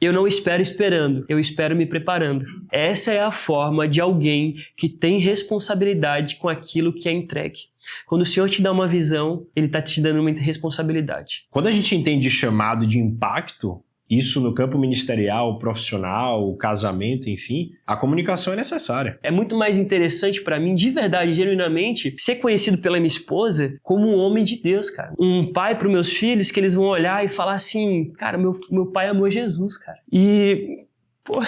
Eu não espero esperando, eu espero me preparando. Essa é a forma de alguém que tem responsabilidade com aquilo que é entregue. Quando o Senhor te dá uma visão, Ele está te dando muita responsabilidade. Quando a gente entende chamado de impacto, isso no campo ministerial, profissional, casamento, enfim, a comunicação é necessária. É muito mais interessante para mim, de verdade, genuinamente, ser conhecido pela minha esposa como um homem de Deus, cara. Um pai para os meus filhos que eles vão olhar e falar assim, cara, meu pai amou Jesus, cara. E, pô...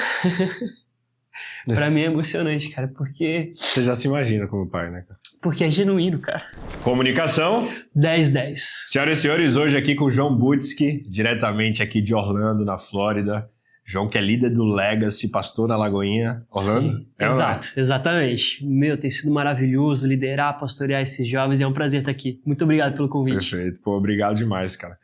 Pra mim é emocionante, cara, porque... Você já se imagina como pai, né, cara? Porque é genuíno, cara. Comunicação. 10-10. Senhoras e senhores, hoje aqui com o João Butzke, diretamente aqui de Orlando, na Flórida. João, que é líder do Legacy, pastor na Lagoinha, Orlando. Sim, exato, exatamente. Meu, tem sido maravilhoso liderar, pastorear esses jovens, é um prazer estar aqui. Muito obrigado pelo convite. Perfeito, pô, obrigado demais, cara.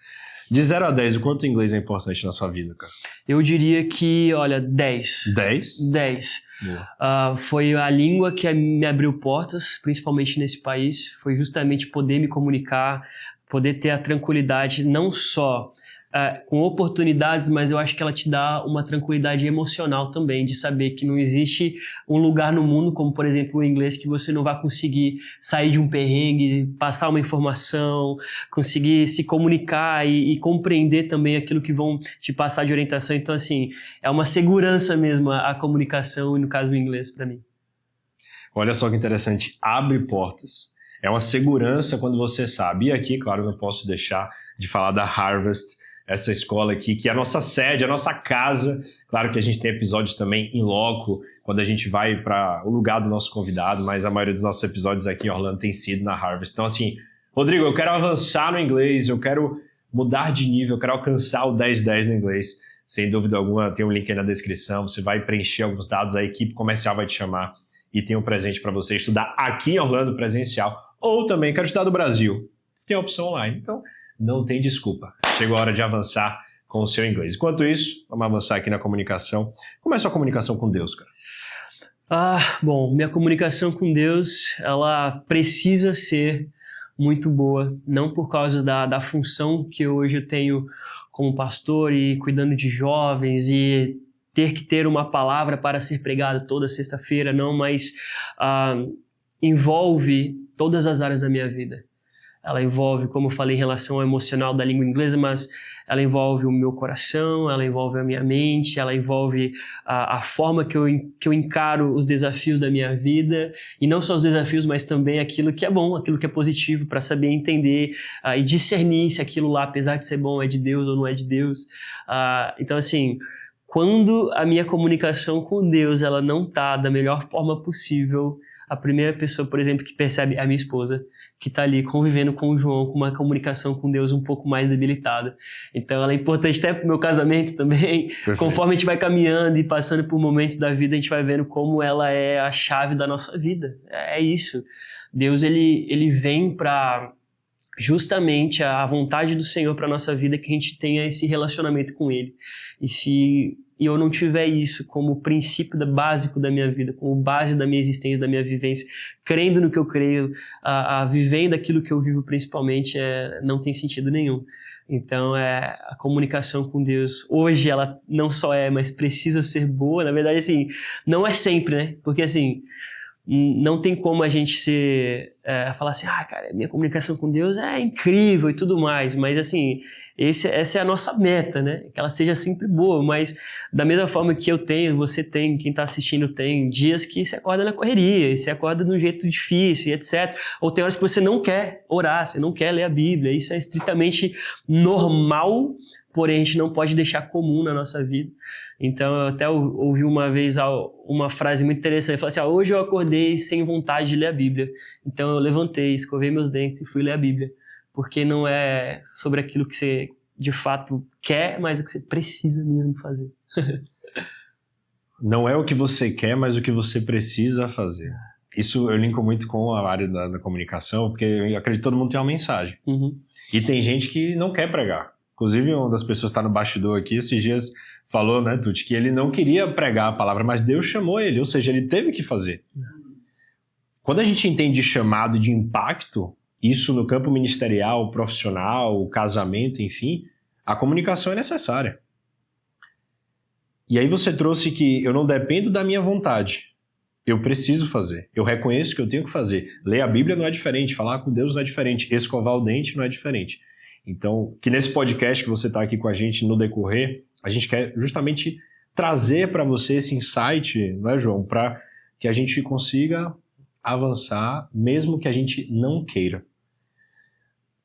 De 0 a 10, o quanto o inglês é importante na sua vida, cara? Eu diria que, olha, 10. 10? 10. Boa. Foi a língua que me abriu portas, principalmente nesse país. Foi justamente poder me comunicar, poder ter a tranquilidade, não só com oportunidades, mas eu acho que ela te dá uma tranquilidade emocional também, de saber que não existe um lugar no mundo, como por exemplo o inglês, que você não vai conseguir sair de um perrengue, passar uma informação, conseguir se comunicar e compreender também aquilo que vão te passar de orientação. Então, assim, é uma segurança mesmo a comunicação, e no caso o inglês, para mim. Olha só que interessante, abre portas. É uma segurança quando você sabe. E aqui, claro, não posso deixar de falar da Harvest, essa escola aqui, que é a nossa sede, a nossa casa. Claro que a gente tem episódios também em loco, quando a gente vai para o lugar do nosso convidado, mas a maioria dos nossos episódios aqui em Orlando tem sido na Harvest. Então, assim, Rodrigo, eu quero avançar no inglês, eu quero mudar de nível, eu quero alcançar o 10-10 no inglês. Sem dúvida alguma, tem um link aí na descrição, você vai preencher alguns dados, a equipe comercial vai te chamar e tem um presente para você estudar aqui em Orlando presencial, ou também quero estudar do Brasil. Tem a opção online, então não tem desculpa. Chegou a hora de avançar com o seu inglês. Enquanto isso, vamos avançar aqui na comunicação. Como é a sua comunicação com Deus, cara? Bom, minha comunicação com Deus, ela precisa ser muito boa, não por causa da função que hoje eu tenho como pastor e cuidando de jovens e ter que ter uma palavra para ser pregada toda sexta-feira, não, mas envolve todas as áreas da minha vida. Ela envolve, como eu falei, em relação ao emocional da língua inglesa, mas ela envolve o meu coração, ela envolve a minha mente, ela envolve a forma que eu encaro os desafios da minha vida, e não só os desafios, mas também aquilo que é bom, aquilo que é positivo, para saber entender e discernir se aquilo lá, apesar de ser bom, é de Deus ou não é de Deus. Então, assim, quando a minha comunicação com Deus ela não está da melhor forma possível, a primeira pessoa, por exemplo, que percebe é a minha esposa, que está ali convivendo com o João, com uma comunicação com Deus um pouco mais debilitada. Então ela é importante até para o meu casamento também. Perfeito. Conforme a gente vai caminhando e passando por momentos da vida, a gente vai vendo como ela é a chave da nossa vida. É isso. Deus, ele vem para justamente a vontade do Senhor para a nossa vida, que a gente tenha esse relacionamento com Ele. E se eu não tiver isso como princípio básico da minha vida, como base da minha existência, da minha vivência, crendo no que eu creio, vivendo aquilo que eu vivo principalmente, não tem sentido nenhum. Então, a comunicação com Deus, hoje ela não só mas precisa ser boa. Na verdade, assim, não é sempre, né? Porque, assim, não tem como a gente falar assim, cara, minha comunicação com Deus é incrível e tudo mais, mas assim, essa é a nossa meta, né? Que ela seja sempre boa, mas da mesma forma que eu tenho, você tem, quem está assistindo tem, dias que você acorda na correria, você acorda de um jeito difícil e etc. Ou tem horas que você não quer orar, você não quer ler a Bíblia, isso é estritamente normal, porém a gente não pode deixar comum na nossa vida. Então eu até ouvi uma vez uma frase muito interessante, falou assim, hoje eu acordei sem vontade de ler a Bíblia, então eu levantei, escovei meus dentes e fui ler a Bíblia, porque não é sobre aquilo que você de fato quer, mas o que você precisa mesmo fazer. Não é o que você quer, mas o que você precisa fazer. Isso eu linko muito com a área da comunicação, porque eu acredito que todo mundo tem uma mensagem. Uhum. E tem gente que não quer pregar. Inclusive, uma das pessoas que está no bastidor aqui, esses dias, falou, né, Tuti, que ele não queria pregar a palavra, mas Deus chamou ele, ou seja, ele teve que fazer. Quando a gente entende chamado de impacto, isso no campo ministerial, profissional, casamento, enfim, a comunicação é necessária. E aí você trouxe que eu não dependo da minha vontade. Eu preciso fazer. Eu reconheço que eu tenho que fazer. Ler a Bíblia não é diferente. Falar com Deus não é diferente. Escovar o dente não é diferente. Então, que nesse podcast que você está aqui com a gente no decorrer, a gente quer justamente trazer para você esse insight, não é, João? Para que a gente consiga avançar, mesmo que a gente não queira.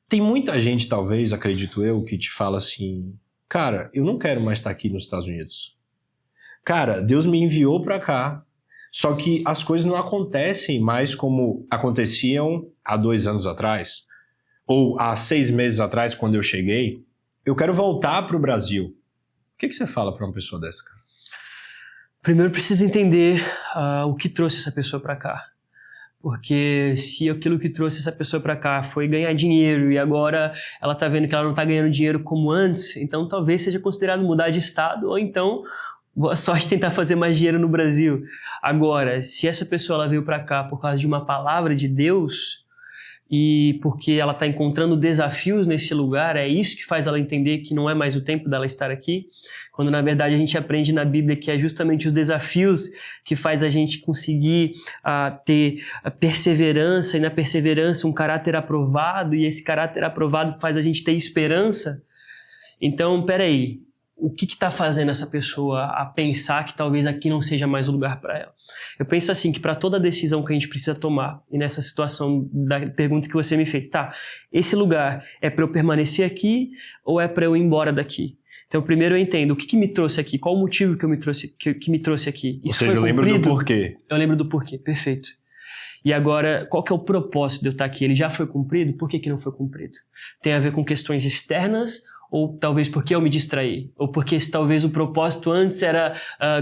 Tem muita gente, talvez, acredito eu, que te fala assim, cara, eu não quero mais estar aqui nos Estados Unidos. Cara, Deus me enviou para cá, só que as coisas não acontecem mais como aconteciam há 2 anos atrás, ou há 6 meses atrás, quando eu cheguei. Eu quero voltar para o Brasil. O que você fala para uma pessoa dessa, cara? Primeiro precisa entender o que trouxe essa pessoa para cá. Porque se aquilo que trouxe essa pessoa para cá foi ganhar dinheiro e agora ela tá vendo que ela não tá ganhando dinheiro como antes, então talvez seja considerado mudar de estado, ou então boa sorte tentar fazer mais dinheiro no Brasil. Agora, se essa pessoa ela veio para cá por causa de uma palavra de Deus e porque ela está encontrando desafios nesse lugar, é isso que faz ela entender que não é mais o tempo dela estar aqui, quando na verdade a gente aprende na Bíblia que é justamente os desafios que faz a gente conseguir ter a perseverança, e na perseverança um caráter aprovado, e esse caráter aprovado faz a gente ter esperança. Então, peraí, o que está fazendo essa pessoa a pensar que talvez aqui não seja mais o lugar para ela? Eu penso assim, que para toda decisão que a gente precisa tomar, e nessa situação da pergunta que você me fez, tá, esse lugar é para eu permanecer aqui ou é para eu ir embora daqui? Então, primeiro eu entendo o que me trouxe aqui, qual o motivo que me trouxe aqui. Ou seja, eu lembro do porquê. Eu lembro do porquê, perfeito. E agora, qual que é o propósito de eu estar aqui? Ele já foi cumprido? Por que não foi cumprido? Tem a ver com questões externas, ou talvez porque eu me distraí, ou porque talvez o propósito antes era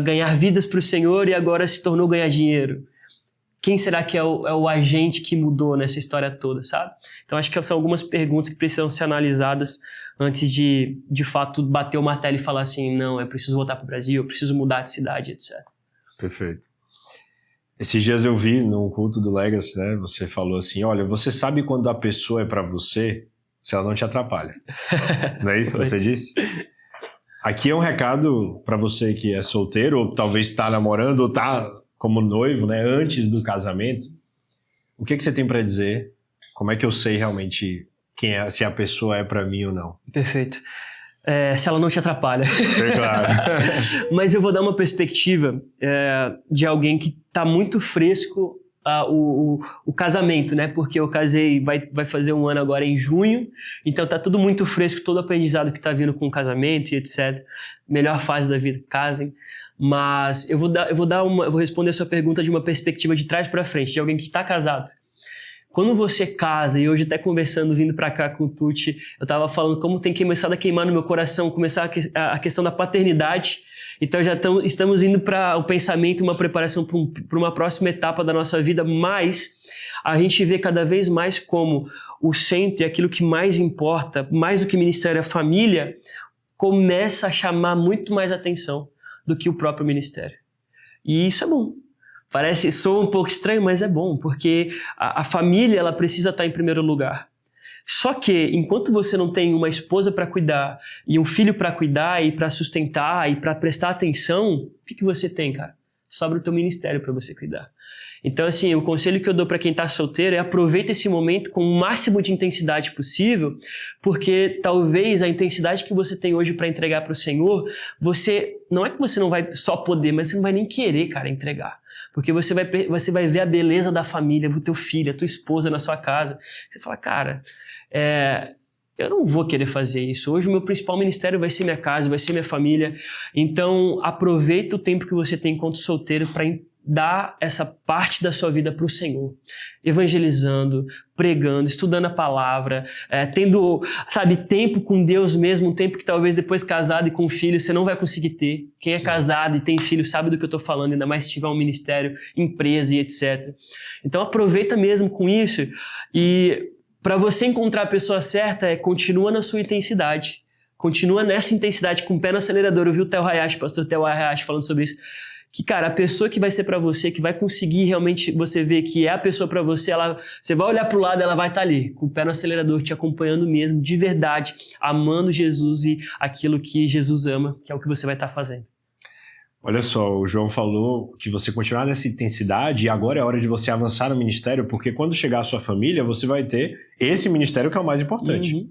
ganhar vidas para o Senhor e agora se tornou ganhar dinheiro. Quem será que é o agente que mudou nessa história toda, sabe? Então acho que são algumas perguntas que precisam ser analisadas antes de fato, bater o martelo e falar assim, não, eu preciso voltar para o Brasil, eu preciso mudar de cidade, etc. Perfeito. Esses dias eu vi num culto do Legacy, né? Você falou assim, olha, você sabe quando a pessoa é para você se ela não te atrapalha. Não é isso que você disse? Aqui é um recado para você que é solteiro, ou talvez está namorando, ou está como noivo, né, antes do casamento. O que você tem para dizer? Como é que eu sei realmente se a pessoa é para mim ou não? Perfeito. Se ela não te atrapalha. É claro. Mas eu vou dar uma perspectiva de alguém que está muito fresco o casamento, né? Porque eu casei, vai fazer 1 ano agora em junho, então tá tudo muito fresco, todo o aprendizado que tá vindo com o casamento e etc. Melhor fase da vida, casem. Mas eu vou responder a sua pergunta de uma perspectiva de trás para frente, de alguém que tá casado. Quando você casa, e hoje até conversando, vindo para cá com o Tucci, eu tava falando como tem começado a queimar no meu coração, começar a questão da paternidade. Então já estamos indo para o pensamento, uma preparação para uma próxima etapa da nossa vida, mas a gente vê cada vez mais como o centro e aquilo que mais importa, mais do que ministério, a família, começa a chamar muito mais atenção do que o próprio ministério. E isso é bom. Soa um pouco estranho, mas é bom, porque a família ela precisa estar em primeiro lugar. Só que, enquanto você não tem uma esposa para cuidar e um filho para cuidar e para sustentar e para prestar atenção, o que você tem, cara? Sobra o teu ministério para você cuidar. Então, assim, o conselho que eu dou para quem tá solteiro é aproveita esse momento com o máximo de intensidade possível, porque talvez a intensidade que você tem hoje para entregar para o Senhor, não é que você não vai só poder, mas você não vai nem querer, cara, entregar. Porque você vai ver a beleza da família, o teu filho, a tua esposa na sua casa. Você fala, cara, eu não vou querer fazer isso. Hoje o meu principal ministério vai ser minha casa, vai ser minha família. Então, aproveita o tempo que você tem enquanto solteiro para dar essa parte da sua vida para o Senhor. Evangelizando, pregando, estudando a palavra, tendo, tempo com Deus mesmo, um tempo que talvez depois casado e com filho você não vai conseguir ter. Quem é casado e tem filho sabe do que eu estou falando, ainda mais se tiver um ministério, empresa e etc. Então aproveita mesmo com isso e para você encontrar a pessoa certa, continua na sua intensidade. Continua nessa intensidade, com o pé no acelerador. Eu vi o Theo Hayashi, pastor Theo Hayashi falando sobre isso. Que, cara, a pessoa que vai ser pra você, que vai conseguir realmente você ver que é a pessoa pra você, você vai olhar pro lado, ela vai estar ali, com o pé no acelerador, te acompanhando mesmo, de verdade, amando Jesus e aquilo que Jesus ama, que é o que você vai estar fazendo. Olha só, o João falou que você continuar nessa intensidade e agora é hora de você avançar no ministério, porque quando chegar a sua família, você vai ter esse ministério que é o mais importante. Uhum.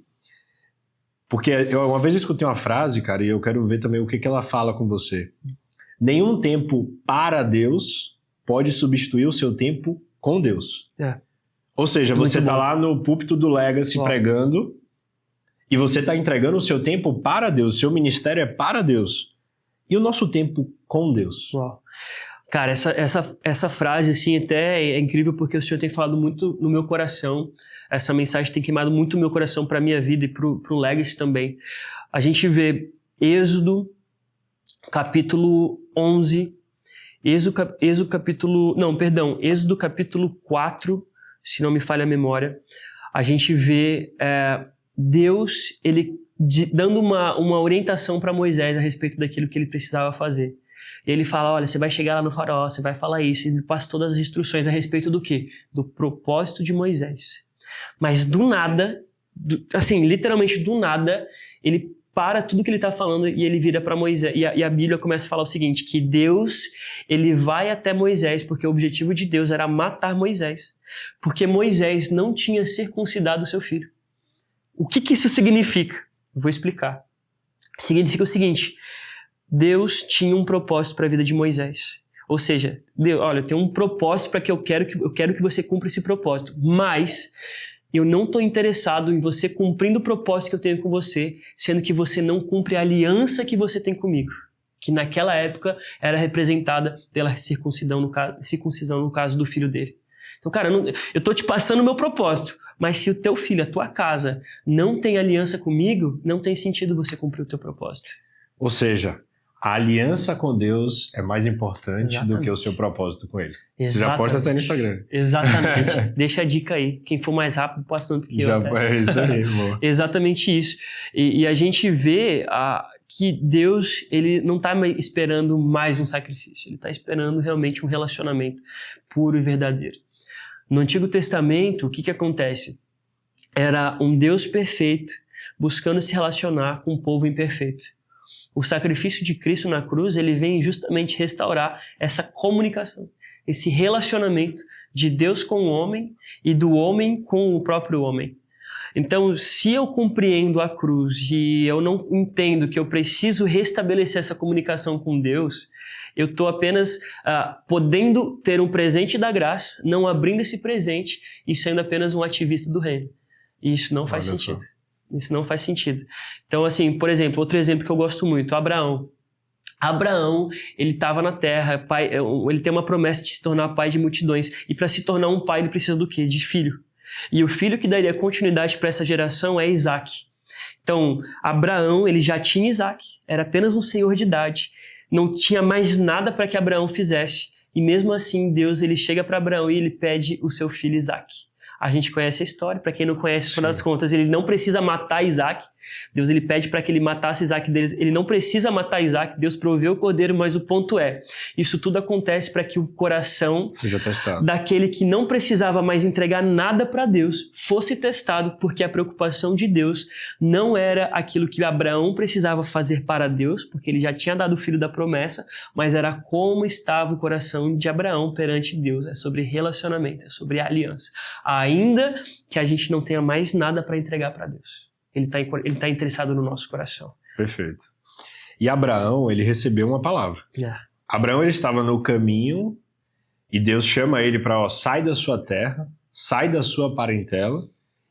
Porque uma vez eu escutei uma frase, cara, e eu quero ver também o que ela fala com você. Nenhum tempo para Deus pode substituir o seu tempo com Deus. Ou seja, você está lá no púlpito do Legacy pregando e você está entregando o seu tempo para Deus, o seu ministério é para Deus. E o nosso tempo com Deus? Uau. Cara, essa frase, assim, até é incrível porque o Senhor tem falado muito no meu coração. Essa mensagem tem queimado muito o meu coração para a minha vida e para o Legacy também. A gente vê Êxodo, capítulo 11, Êxodo capítulo 4, se não me falha a memória. A gente vê Deus, ele dando uma orientação para Moisés a respeito daquilo que ele precisava fazer. E ele fala, olha, você vai chegar lá no faraó, você vai falar isso, e ele passa todas as instruções a respeito do quê? Do propósito de Moisés. Mas do nada, assim, literalmente do nada, ele para tudo que ele está falando e ele vira para Moisés. E a Bíblia começa a falar o seguinte, que Deus, ele vai até Moisés, porque o objetivo de Deus era matar Moisés. Porque Moisés não tinha circuncidado o seu filho. O que isso significa? Vou explicar. Significa o seguinte, Deus tinha um propósito para a vida de Moisés. Ou seja, Deus, olha, eu tenho um propósito para que eu quero que você cumpra esse propósito. Mas eu não estou interessado em você cumprindo o propósito que eu tenho com você, sendo que você não cumpre a aliança que você tem comigo. Que naquela época era representada pela circuncisão no caso do filho dele. Então, cara, eu estou te passando o meu propósito, mas se o teu filho, a tua casa, não tem aliança comigo, não tem sentido você cumprir o teu propósito. Ou seja, a aliança com Deus é mais importante do que o seu propósito com ele. Exatamente. Você já posta essa no Instagram. Exatamente. Deixa a dica aí. Quem for mais rápido, posta antes que eu. É isso aí, amor. Exatamente isso. E a gente vê que Deus, ele não está esperando mais um sacrifício. Ele está esperando realmente um relacionamento puro e verdadeiro. No Antigo Testamento, o que acontece? Era um Deus perfeito buscando se relacionar com um povo imperfeito. O sacrifício de Cristo na cruz, ele vem justamente restaurar essa comunicação, esse relacionamento de Deus com o homem e do homem com o próprio homem. Então, se eu compreendo a cruz e eu não entendo que eu preciso restabelecer essa comunicação com Deus, eu estou apenas podendo ter um presente da graça, não abrindo esse presente e sendo apenas um ativista do reino. E isso não faz sentido. Isso não faz sentido. Então, assim, por exemplo, outro exemplo que eu gosto muito, Abraão. Abraão, ele estava na terra, ele tem uma promessa de se tornar pai de multidões. E para se tornar um pai, ele precisa do quê? De filho. E o filho que daria continuidade para essa geração é Isaac. Então, Abraão, ele já tinha Isaac, era apenas um senhor de idade. Não tinha mais nada para que Abraão fizesse. E mesmo assim, Deus, ele chega para Abraão e ele pede o seu filho Isaac. A gente conhece a história, para quem não conhece, no final das contas, ele não precisa matar Isaac. Deus, ele pede para que ele matasse Isaac deles. Ele não precisa matar Isaac, Deus proveu o cordeiro, mas o ponto é, isso tudo acontece para que o coração seja testado. Daquele que não precisava mais entregar nada para Deus fosse testado, porque a preocupação de Deus não era aquilo que Abraão precisava fazer para Deus, porque ele já tinha dado o filho da promessa, mas era como estava o coração de Abraão perante Deus. É sobre relacionamento, é sobre aliança. Ainda que a gente não tenha mais nada para entregar para Deus. Ele tá interessado no nosso coração. Perfeito. E Abraão, ele recebeu uma palavra. Abraão, ele estava no caminho e Deus chama ele para, sai da sua terra, sai da sua parentela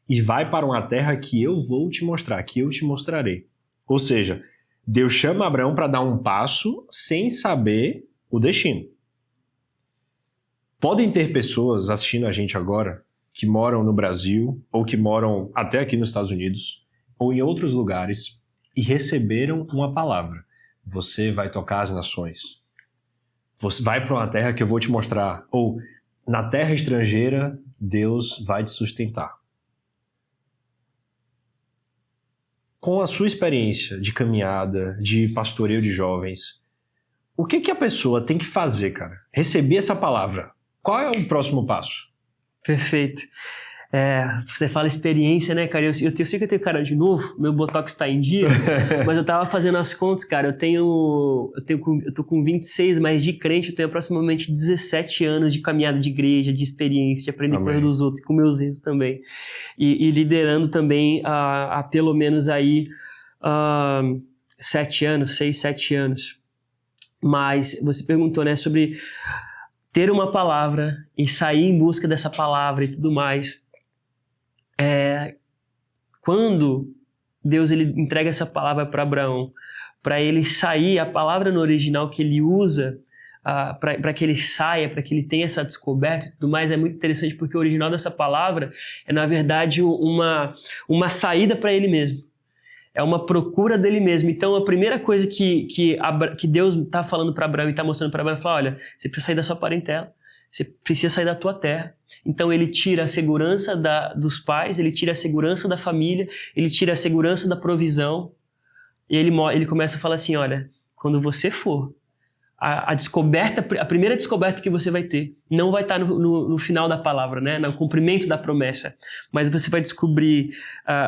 e vai para uma terra que eu vou te mostrar, que eu te mostrarei. Ou seja, Deus chama Abraão para dar um passo sem saber o destino. Podem ter pessoas assistindo a gente agora que moram no Brasil, ou que moram até aqui nos Estados Unidos, ou em outros lugares, e receberam uma palavra. Você vai tocar as nações. Você vai para uma terra que eu vou te mostrar. Ou, na terra estrangeira, Deus vai te sustentar. Com a sua experiência de caminhada, de pastoreio de jovens, o que a pessoa tem que fazer, cara? Receber essa palavra. Qual é o próximo passo? Perfeito. Você fala experiência, né, cara? Eu sei que eu tenho cara de novo, meu botox tá em dia, mas eu tava fazendo as contas, cara. Eu tô com 26, mas de crente eu tenho aproximadamente 17 anos de caminhada de igreja, de experiência, de aprender coisas dos outros, com meus erros também. E liderando também há pelo menos aí 6, 7 anos. Mas você perguntou, né, sobre ter uma palavra e sair em busca dessa palavra e tudo mais. Quando Deus ele entrega essa palavra para Abraão, para ele sair, a palavra no original que ele usa para que ele saia, para que ele tenha essa descoberta e tudo mais, é muito interessante porque o original dessa palavra é, na verdade, uma saída para ele mesmo. É uma procura dele mesmo. Então, a primeira coisa que Deus está falando para Abraão e está mostrando para Abraão, é falar, olha, você precisa sair da sua parentela, você precisa sair da tua terra. Então, ele tira a segurança dos pais, ele tira a segurança da família, ele tira a segurança da provisão, e ele começa a falar assim, olha, quando você for, a primeira descoberta que você vai ter não vai estar no final da palavra, né? No cumprimento da promessa, mas você vai descobrir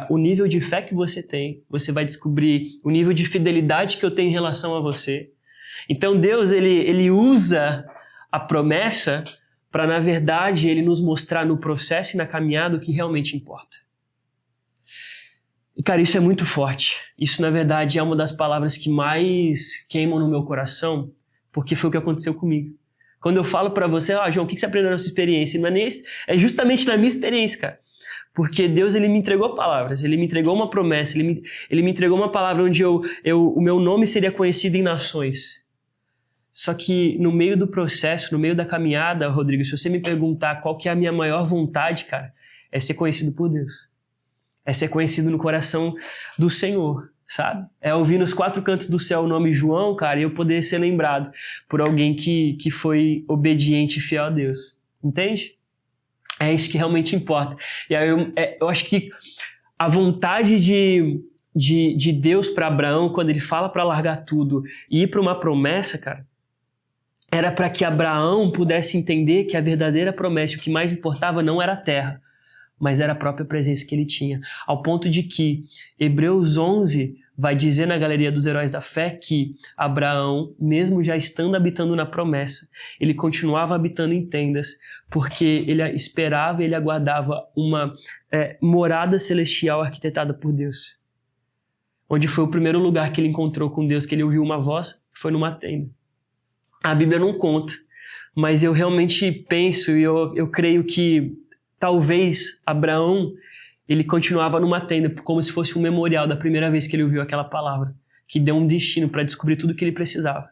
o nível de fé que você vai descobrir o nível de fidelidade que eu tenho em relação a você. Então Deus ele usa a promessa para, na verdade, ele nos mostrar no processo e na caminhada o que realmente importa. E, cara, isso é muito forte. Isso, na verdade, é uma das palavras que mais queimam no meu coração, porque foi o que aconteceu comigo. Quando eu falo pra você, João, o que você aprendeu na sua experiência? Não é nem isso, é justamente na minha experiência, cara. Porque Deus, ele me entregou palavras, ele me entregou uma promessa, ele me entregou uma palavra onde o meu nome seria conhecido em nações. Só que no meio do processo, no meio da caminhada, Rodrigo, se você me perguntar qual que é a minha maior vontade, cara, é ser conhecido por Deus. É ser conhecido no coração do Senhor. Sabe? É ouvir nos 4 cantos do céu o nome João, cara, e eu poder ser lembrado por alguém que foi obediente e fiel a Deus. Entende? É isso que realmente importa. E aí eu acho que a vontade de Deus para Abraão, quando ele fala para largar tudo e ir para uma promessa, cara, era para que Abraão pudesse entender que a verdadeira promessa, o que mais importava não era a terra, mas era a própria presença que ele tinha. Ao ponto de que Hebreus 11 vai dizer na Galeria dos Heróis da Fé que Abraão, mesmo já estando habitando na promessa, ele continuava habitando em tendas, porque ele esperava e ele aguardava uma morada celestial arquitetada por Deus. Onde foi o primeiro lugar que ele encontrou com Deus, que ele ouviu uma voz, foi numa tenda. A Bíblia não conta, mas eu realmente penso e eu creio que talvez Abraão, ele continuava numa tenda como se fosse um memorial da primeira vez que ele ouviu aquela palavra, que deu um destino para descobrir tudo o que ele precisava.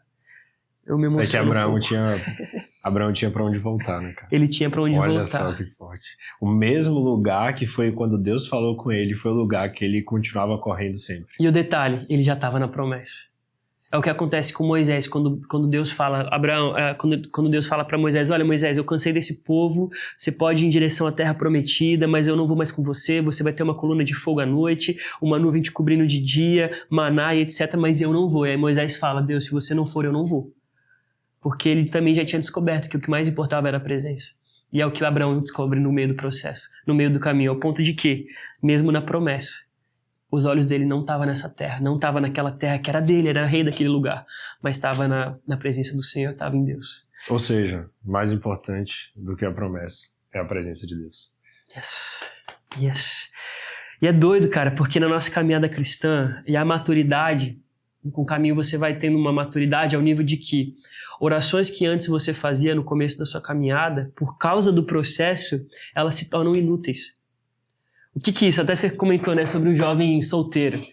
Eu me emociono. É que Abraão tinha para onde voltar, né, cara? Ele tinha para onde voltar. Olha só que forte. O mesmo lugar que foi quando Deus falou com ele, foi o lugar que ele continuava correndo sempre. E o detalhe, ele já estava na promessa. É o que acontece com Moisés, quando Deus fala, quando Deus fala para Moisés, olha Moisés, eu cansei desse povo, você pode ir em direção à terra prometida, mas eu não vou mais com você vai ter uma coluna de fogo à noite, uma nuvem te cobrindo de dia, maná e etc, mas eu não vou. E aí Moisés fala, Deus, se você não for, eu não vou. Porque ele também já tinha descoberto que o que mais importava era a presença. E é o que Abraão descobre no meio do processo, no meio do caminho, ao ponto de que, mesmo na promessa, os olhos dele não estavam nessa terra, não estavam naquela terra que era dele, era rei daquele lugar, mas estava na presença do Senhor, estava em Deus. Ou seja, mais importante do que a promessa é a presença de Deus. Yes. E é doido, cara, porque na nossa caminhada cristã e a maturidade, com o caminho você vai tendo uma maturidade ao nível de que orações que antes você fazia no começo da sua caminhada, por causa do processo, elas se tornam inúteis. O que é isso? Até você comentou, né, sobre um jovem solteiro.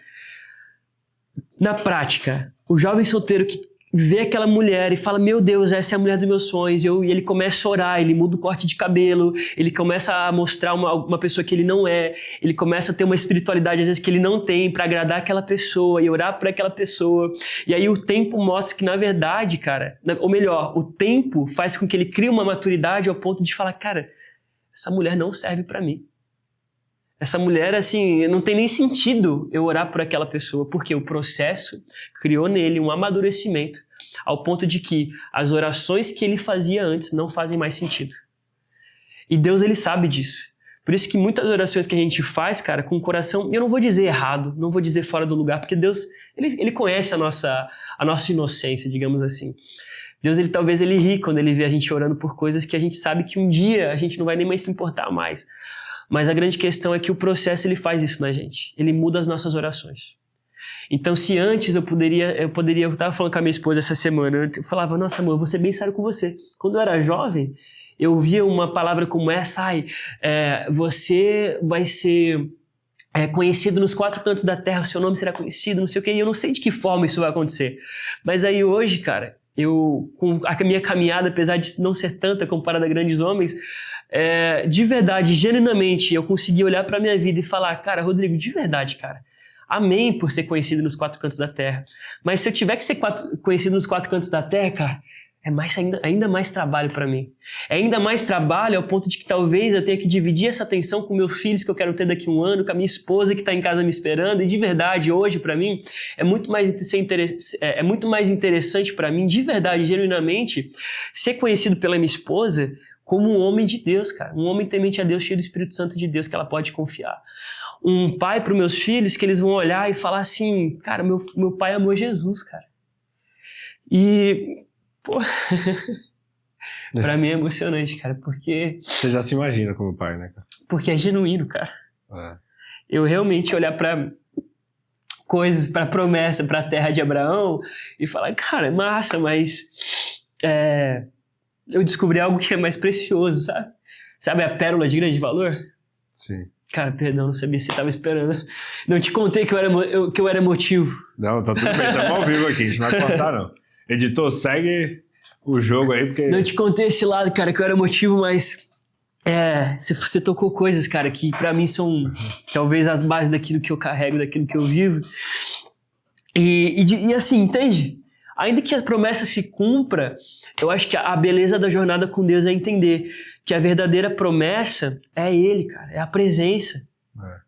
Na prática, o jovem solteiro que vê aquela mulher e fala, meu Deus, essa é a mulher dos meus sonhos, e ele começa a orar, ele muda o corte de cabelo, ele começa a mostrar uma pessoa que ele não é, ele começa a ter uma espiritualidade, às vezes, que ele não tem, para agradar aquela pessoa e orar por aquela pessoa. E aí o tempo mostra que, na verdade, cara, ou melhor, o tempo faz com que ele crie uma maturidade ao ponto de falar, cara, essa mulher não serve para mim. Essa mulher, assim, não tem nem sentido eu orar por aquela pessoa, porque o processo criou nele um amadurecimento ao ponto de que as orações que ele fazia antes não fazem mais sentido. E Deus, ele sabe disso, Por isso que muitas orações que a gente faz, cara, com o coração, eu não vou dizer errado, não vou dizer fora do lugar, porque Deus, ele conhece a nossa inocência, digamos assim. Deus, talvez ele ri quando ele vê a gente orando por coisas que a gente sabe que um dia a gente não vai nem mais se importar mais. Mas a grande questão é que o processo, ele faz isso na gente. Ele muda as nossas orações. Então, se antes eu estava falando com a minha esposa essa semana, eu falava, nossa, amor, eu vou ser bem sério com você. Quando eu era jovem, eu via uma palavra como essa, você vai ser conhecido nos 4 cantos da terra, o seu nome será conhecido, não sei o quê, e eu não sei de que forma isso vai acontecer. Mas aí hoje, cara, com a minha caminhada, apesar de não ser tanta comparada a grandes homens, de verdade, genuinamente, eu consegui olhar pra minha vida e falar, cara, Rodrigo, de verdade, cara, amém por ser conhecido nos 4 cantos da terra. Mas se eu tiver que ser conhecido nos 4 cantos da terra, cara, ainda mais trabalho pra mim. É ainda mais trabalho ao ponto de que talvez eu tenha que dividir essa atenção com meus filhos que eu quero ter daqui a um ano, com a minha esposa que tá em casa me esperando. E de verdade, hoje, pra mim, é muito mais interessante pra mim, de verdade, genuinamente, ser conhecido pela minha esposa como um homem de Deus, cara. Um homem temente a Deus, cheio do Espírito Santo de Deus, que ela pode confiar. Um pai para os meus filhos que eles vão olhar e falar assim, cara, meu pai amou Jesus, cara. E, pô, pra mim é emocionante, cara, porque... Você já se imagina como pai, né, cara? Porque é genuíno, cara. Eu realmente olhar pra coisas, pra promessa, pra terra de Abraão e falar, cara, é massa, mas eu descobri algo que é mais precioso, sabe? Sabe a pérola de grande valor? Sim. Cara, perdão, não sabia se você tava esperando. Não te contei que eu era emotivo. Não, tá tudo bem, tá ao vivo aqui, a gente não vai cortar, não. Editor, segue o jogo aí, porque... Não te contei esse lado, cara, que eu era emotivo, mas... você tocou coisas, cara, que pra mim são talvez as bases daquilo que eu carrego, daquilo que eu vivo. E assim, entende? Ainda que a promessa se cumpra, eu acho que a beleza da jornada com Deus é entender que a verdadeira promessa é Ele, cara, é a presença.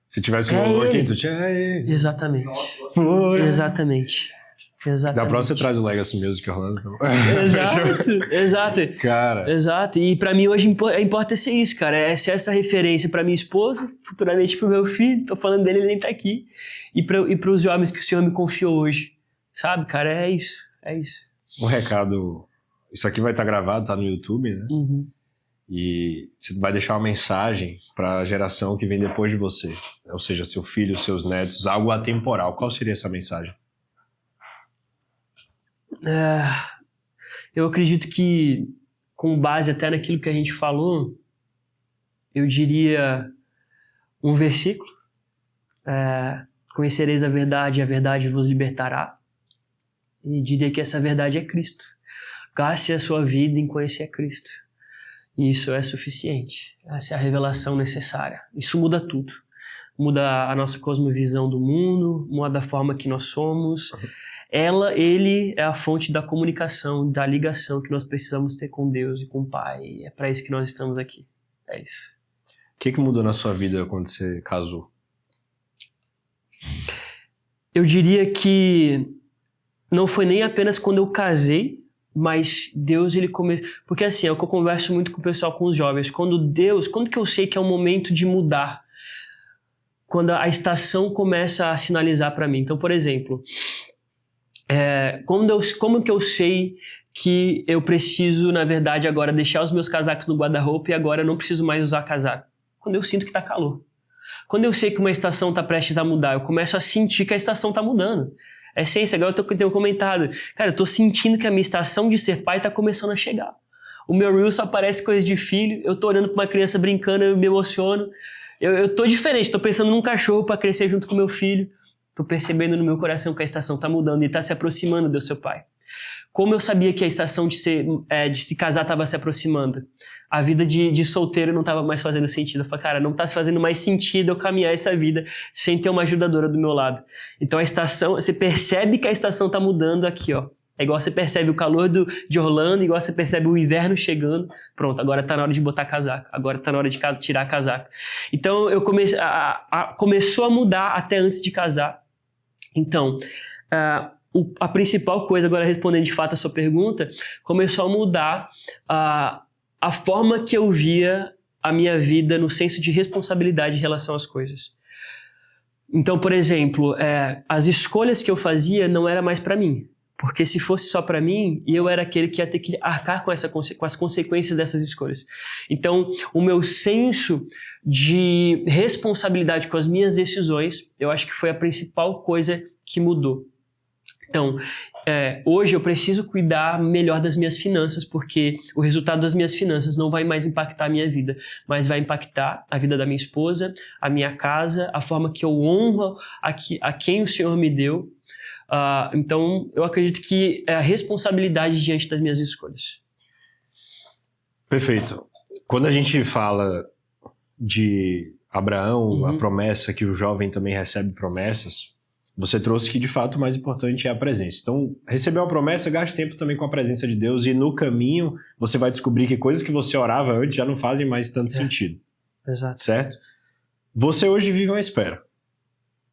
Se tivesse um louvor aqui, tu tinha... Exatamente. Exatamente. Da próxima você traz o Legacy Music, Orlando. Então. Exato. Cara. Exato. E pra mim hoje importa ser isso, cara. É ser essa referência pra minha esposa, futuramente pro meu filho. Tô falando dele, ele nem tá aqui. E pros jovens que o Senhor me confiou hoje. Sabe, cara? É isso. É isso. Um recado... Isso aqui vai estar gravado, tá no YouTube, né? Uhum. E você vai deixar uma mensagem para a geração que vem depois de você. Ou seja, seu filho, seus netos, algo atemporal. Qual seria essa mensagem? Eu acredito que, com base até naquilo que a gente falou, eu diria um versículo. Conhecereis a verdade vos libertará. E diria que essa verdade é Cristo. Gaste a sua vida em conhecer Cristo. E isso é suficiente. Essa é a revelação necessária. Isso muda tudo. Muda a nossa cosmovisão do mundo, muda a forma que nós somos. Ele é a fonte da comunicação, da ligação que nós precisamos ter com Deus e com o Pai. E é para isso que nós estamos aqui. É isso. O que mudou na sua vida quando você casou? Eu diria que não foi nem apenas quando eu casei, mas Deus, ele começou... Porque assim, é o que eu converso muito com o pessoal, com os jovens. Quando que eu sei que é o momento de mudar? Quando a estação começa a sinalizar para mim. Então, por exemplo, como que eu sei que eu preciso, na verdade, agora deixar os meus casacos no guarda-roupa e agora eu não preciso mais usar casaco? Quando eu sinto que tá calor. Quando eu sei que uma estação tá prestes a mudar, eu começo a sentir que a estação tá mudando. É ciência, agora eu tenho comentado. Cara, eu tô sentindo que a minha estação de ser pai tá começando a chegar. O meu Reel só aparece coisa de filho, eu tô olhando pra uma criança brincando, eu me emociono. Eu tô diferente, tô pensando num cachorro pra crescer junto com meu filho. Tô percebendo no meu coração que a estação tá mudando e tá se aproximando do seu pai. Como eu sabia que a estação de se casar tava se aproximando? A vida de solteiro não tava mais fazendo sentido. Eu falei, cara, não tá se fazendo mais sentido eu caminhar essa vida sem ter uma ajudadora do meu lado. Então a estação, você percebe que a estação tá mudando aqui, ó. É igual você percebe o calor de Orlando, igual você percebe o inverno chegando. Pronto, agora tá na hora de botar casaco. Agora tá na hora de tirar casaco. Então eu começou a mudar até antes de casar. Então, a principal coisa, agora respondendo de fato a sua pergunta, começou a mudar a forma que eu via a minha vida no senso de responsabilidade em relação às coisas. Então, por exemplo, as escolhas que eu fazia não era mais para mim. Porque se fosse só para mim, eu era aquele que ia ter que arcar com as consequências dessas escolhas. Então, o meu senso de responsabilidade com as minhas decisões, eu acho que foi a principal coisa que mudou. Então, hoje eu preciso cuidar melhor das minhas finanças, porque o resultado das minhas finanças não vai mais impactar a minha vida, mas vai impactar a vida da minha esposa, a minha casa, a forma que eu honro a quem o Senhor me deu. Então, eu acredito que é a responsabilidade diante das minhas escolhas. Perfeito. Quando a gente fala de Abraão, a promessa que o jovem também recebe promessas, você trouxe que, de fato, o mais importante é a presença. Então, receber uma promessa, gaste tempo também com a presença de Deus e no caminho você vai descobrir que coisas que você orava antes já não fazem mais tanto sentido. Exato. Certo? Você hoje vive uma espera.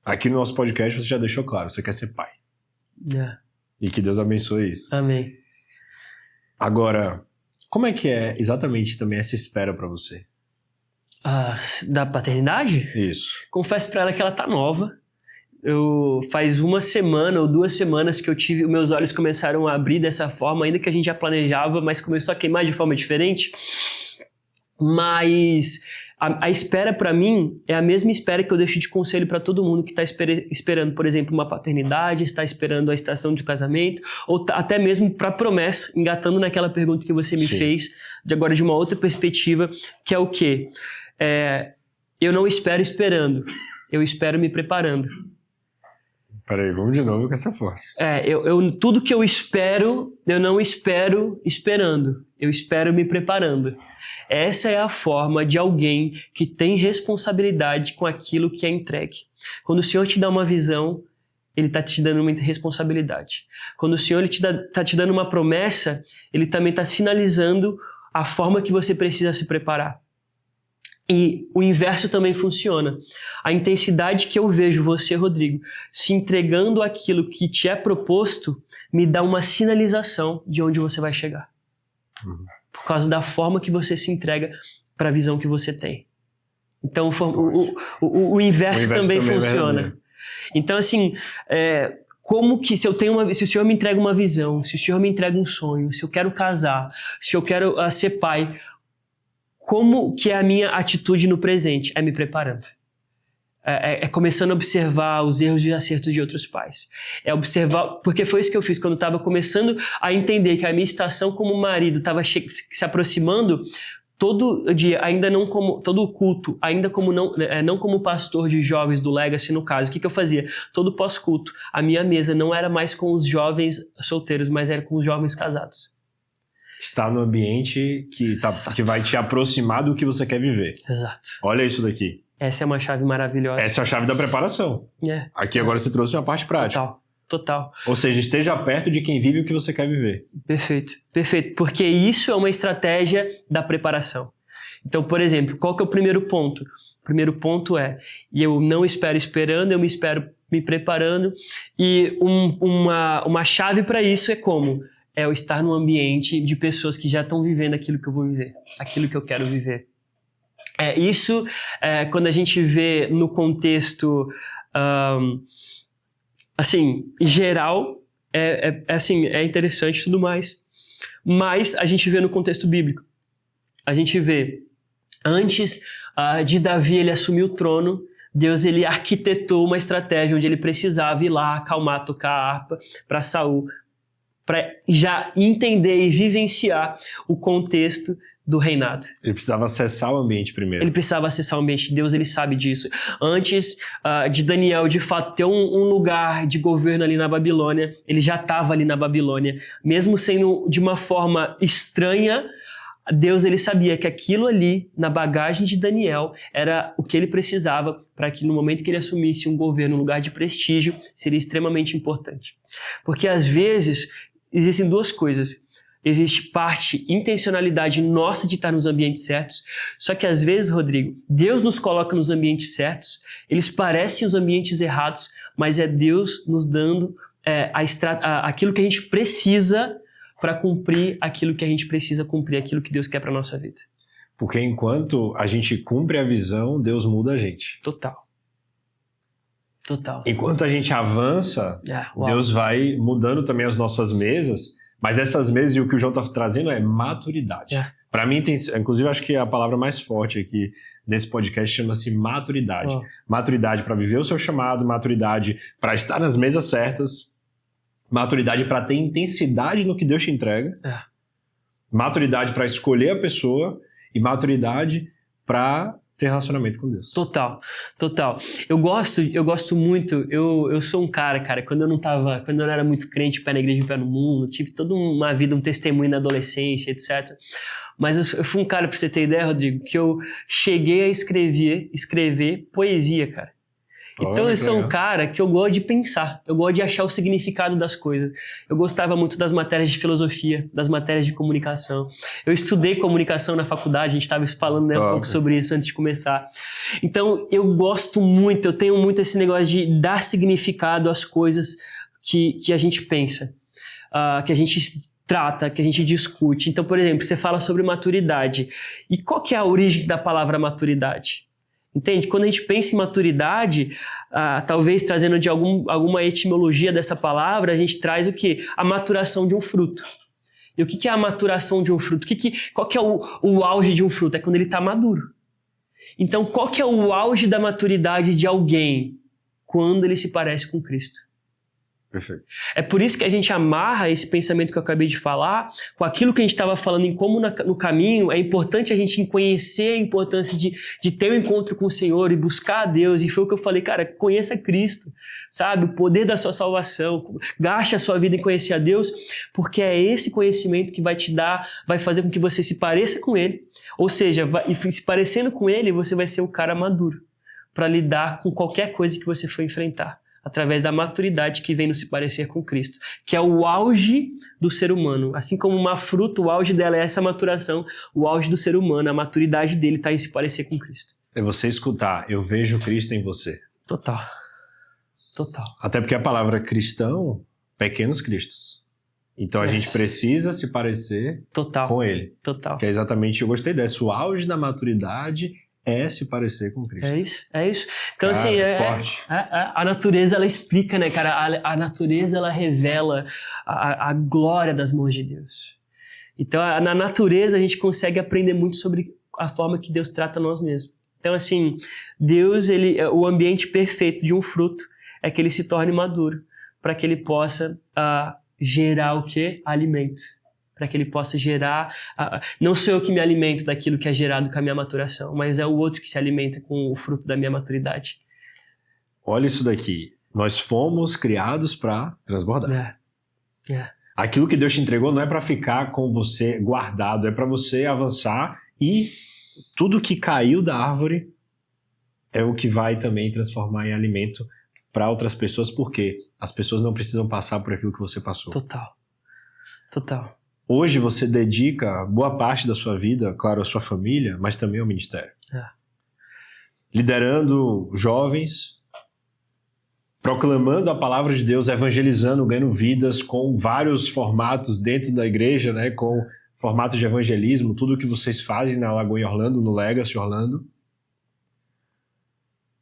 Aqui no nosso podcast você já deixou claro, você quer ser pai. E que Deus abençoe isso. Amém. Agora, como é que é exatamente também essa espera pra você? Da paternidade? Isso. Confesso pra ela que ela tá nova. Faz 1 semana ou 2 semanas que meus olhos começaram a abrir dessa forma, ainda que a gente já planejava, mas começou a queimar de forma diferente. Mas a espera para mim é a mesma espera que eu deixo de conselho para todo mundo que está esperando, por exemplo, uma paternidade, está esperando a estação de casamento, ou até mesmo para promessa, engatando naquela pergunta que você me fez, agora de uma outra perspectiva, que é o quê? Eu não espero esperando, eu espero me preparando. Peraí, vamos de novo com essa força. Tudo que eu espero, eu não espero esperando, eu espero me preparando. Essa é a forma de alguém que tem responsabilidade com aquilo que é entregue. Quando o Senhor te dá uma visão, Ele está te dando uma responsabilidade. Quando o Senhor está te dando uma promessa, Ele também está sinalizando a forma que você precisa se preparar. E o inverso também funciona. A intensidade que eu vejo você, Rodrigo, se entregando aquilo que te é proposto, me dá uma sinalização de onde você vai chegar. Por causa da forma que você se entrega para a visão que você tem. Então, o inverso também funciona. Então, assim, como que se o Senhor me entrega uma visão, se o Senhor me entrega um sonho, se eu quero casar, se eu quero ser pai, como que é a minha atitude no presente? É me preparando. Começando a observar os erros e acertos de outros pais. Observar, porque foi isso que eu fiz quando eu estava começando a entender que a minha estação como marido estava se aproximando. Todo dia, ainda não como todo o culto, ainda como não como pastor de jovens do Legacy no caso, o que eu fazia? Todo pós-culto, a minha mesa não era mais com os jovens solteiros, mas era com os jovens casados. Está no ambiente que vai te aproximar do que você quer viver. Exato. Olha isso daqui. Essa é uma chave maravilhosa. Essa é a chave da preparação. Aqui agora você trouxe uma parte prática. Total. Ou seja, esteja perto de quem vive o que você quer viver. Perfeito. Porque isso é uma estratégia da preparação. Então, por exemplo, qual que é o primeiro ponto? O primeiro ponto eu não espero esperando, eu me espero me preparando. E uma chave para isso é como? É eu estar num ambiente de pessoas que já estão vivendo aquilo que eu vou viver, aquilo que eu quero viver. Isso, quando a gente vê no contexto, assim, em geral, é interessante e tudo mais, mas a gente vê no contexto bíblico. A gente vê, antes de Davi ele assumir o trono, Deus ele arquitetou uma estratégia onde ele precisava ir lá acalmar, tocar a harpa para Saul, para já entender e vivenciar o contexto do reinado. Ele precisava acessar o ambiente primeiro. Ele precisava acessar o ambiente. Deus, ele sabe disso. Antes de Daniel, de fato, ter um lugar de governo ali na Babilônia, ele já estava ali na Babilônia. Mesmo sendo de uma forma estranha, Deus, ele sabia que aquilo ali, na bagagem de Daniel, era o que ele precisava para que no momento que ele assumisse um governo, um lugar de prestígio, seria extremamente importante. Porque às vezes existem duas coisas. Existe parte, intencionalidade nossa de estar nos ambientes certos, só que às vezes, Rodrigo, Deus nos coloca nos ambientes certos, eles parecem os ambientes errados, mas é Deus nos dando aquilo que a gente precisa para cumprir aquilo que a gente precisa cumprir, aquilo que Deus quer para a nossa vida. Porque enquanto a gente cumpre a visão, Deus muda a gente. Total. Enquanto a gente avança, Deus vai mudando também as nossas mesas, mas essas mesas, e o que o João está trazendo é maturidade. Para mim, inclusive, acho que a palavra mais forte aqui nesse podcast chama-se maturidade. Maturidade para viver o seu chamado, maturidade para estar nas mesas certas, maturidade para ter intensidade no que Deus te entrega, maturidade para escolher a pessoa e maturidade para ter relacionamento com Deus. Total. Eu gosto muito, eu sou um cara, quando eu não era muito crente, pé na igreja e pé no mundo, tive toda uma vida, um testemunho na adolescência, etc. Mas eu fui um cara, pra você ter ideia, Rodrigo, que eu cheguei a escrever poesia, cara. Então eu sou um cara que eu gosto de pensar, eu gosto de achar o significado das coisas. Eu gostava muito das matérias de filosofia, das matérias de comunicação. Eu estudei comunicação na faculdade, a gente estava falando, né, um pouco sobre isso antes de começar. Então eu gosto muito, eu tenho muito esse negócio de dar significado às coisas que a gente pensa, que a gente trata, que a gente discute. Então, por exemplo, você fala sobre maturidade. E qual que é a origem da palavra maturidade? Entende? Quando a gente pensa em maturidade, talvez trazendo de alguma etimologia dessa palavra, a gente traz o quê? A maturação de um fruto. E o que é a maturação de um fruto? Qual que é o auge de um fruto? É quando ele está maduro. Então, qual que é o auge da maturidade de alguém? Quando ele se parece com Cristo. Perfeito. É por isso que a gente amarra esse pensamento que eu acabei de falar com aquilo que a gente estava falando em como no caminho é importante a gente conhecer a importância de ter um encontro com o Senhor e buscar a Deus. E foi o que eu falei, cara, conheça Cristo, sabe? O poder da sua salvação. Gaste a sua vida em conhecer a Deus, porque é esse conhecimento que vai fazer com que você se pareça com Ele. Ou seja, se parecendo com Ele, você vai ser o cara maduro para lidar com qualquer coisa que você for enfrentar. Através da maturidade que vem no se parecer com Cristo, que é o auge do ser humano. Assim como uma fruta, o auge dela é essa maturação, o auge do ser humano, a maturidade dele está em se parecer com Cristo. É você escutar, eu vejo Cristo em você. Total. Até porque a palavra cristão, pequenos cristos. Então a gente precisa se parecer com ele. Total. Que é exatamente, eu gostei dessa, o auge da maturidade é se parecer com Cristo. É isso. Então, cara, assim, forte. A natureza, ela explica, né, cara? A natureza, ela revela a glória das mãos de Deus. Então, na natureza, a gente consegue aprender muito sobre a forma que Deus trata nós mesmos. Então, assim, Deus, o ambiente perfeito de um fruto é que ele se torne maduro, para que ele possa gerar o quê? Alimento. Para que ele possa gerar... não sou eu que me alimento daquilo que é gerado com a minha maturação, mas é o outro que se alimenta com o fruto da minha maturidade. Olha isso daqui. Nós fomos criados para transbordar. Aquilo que Deus te entregou não é para ficar com você guardado, é para você avançar e tudo que caiu da árvore é o que vai também transformar em alimento para outras pessoas, porque as pessoas não precisam passar por aquilo que você passou. Total. Hoje você dedica boa parte da sua vida, claro, à sua família, mas também ao ministério. Liderando jovens, proclamando a palavra de Deus, evangelizando, ganhando vidas com vários formatos dentro da igreja, né, com formatos de evangelismo, tudo o que vocês fazem na Lagoa em Orlando, no Legacy Orlando.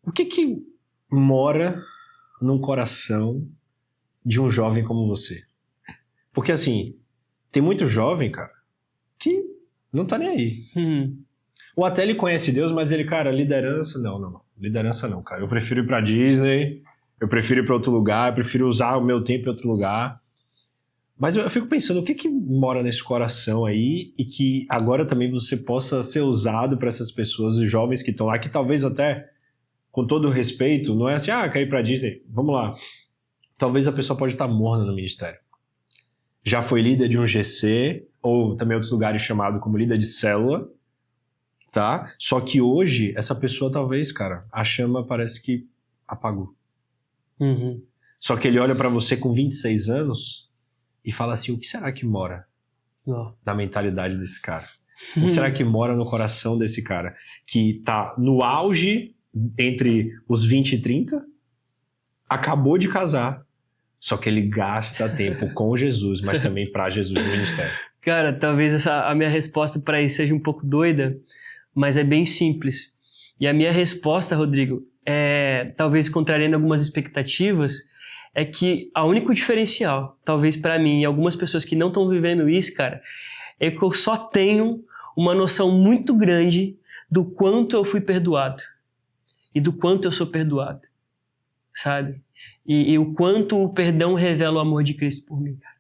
O que mora num coração de um jovem como você? Porque assim... Tem muito jovem, cara, que não tá nem aí. Ou até ele conhece Deus, mas ele, cara, liderança, não. Liderança não, cara. Eu prefiro ir pra Disney, eu prefiro ir pra outro lugar, eu prefiro usar o meu tempo em outro lugar. Mas eu fico pensando, o que mora nesse coração aí e que agora também você possa ser usado para essas pessoas, os jovens que estão lá, que talvez até, com todo o respeito, não é assim, quer ir pra Disney, vamos lá. Talvez a pessoa pode estar morna no ministério. Já foi líder de um GC, ou também outros lugares chamado como líder de célula, tá? Só que hoje, essa pessoa talvez, cara, a chama parece que apagou. Só que ele olha pra você com 26 anos e fala assim, o que será que mora na mentalidade desse cara? O que será que mora no coração desse cara? Que tá no auge entre os 20 e 30, acabou de casar, só que ele gasta tempo com Jesus, mas também para Jesus no ministério. Cara, talvez a minha resposta para isso seja um pouco doida, mas é bem simples. E a minha resposta, Rodrigo, talvez contrariando algumas expectativas, é que o único diferencial, talvez para mim e algumas pessoas que não estão vivendo isso, cara, é que eu só tenho uma noção muito grande do quanto eu fui perdoado e do quanto eu sou perdoado, sabe? E o quanto o perdão revela o amor de Cristo por mim, cara.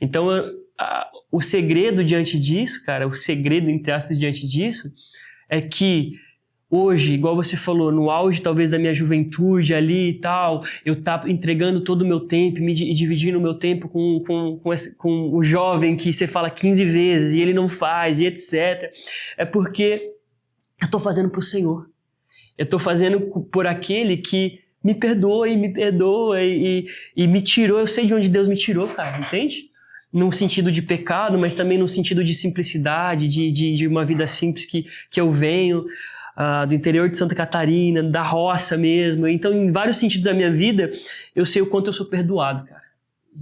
Então, o segredo diante disso, cara, o segredo, entre aspas, diante disso, é que hoje, igual você falou, no auge talvez da minha juventude ali e tal, eu tá entregando todo o meu tempo e dividindo o meu tempo com o jovem que você fala 15 vezes e ele não faz e etc. É porque eu tô fazendo pro Senhor. Eu tô fazendo por aquele que me perdoa e me tirou. Eu sei de onde Deus me tirou, cara, entende? Num sentido de pecado, mas também num sentido de simplicidade, de uma vida simples que eu venho. Do interior de Santa Catarina, da roça mesmo. Então, em vários sentidos da minha vida, eu sei o quanto eu sou perdoado, cara.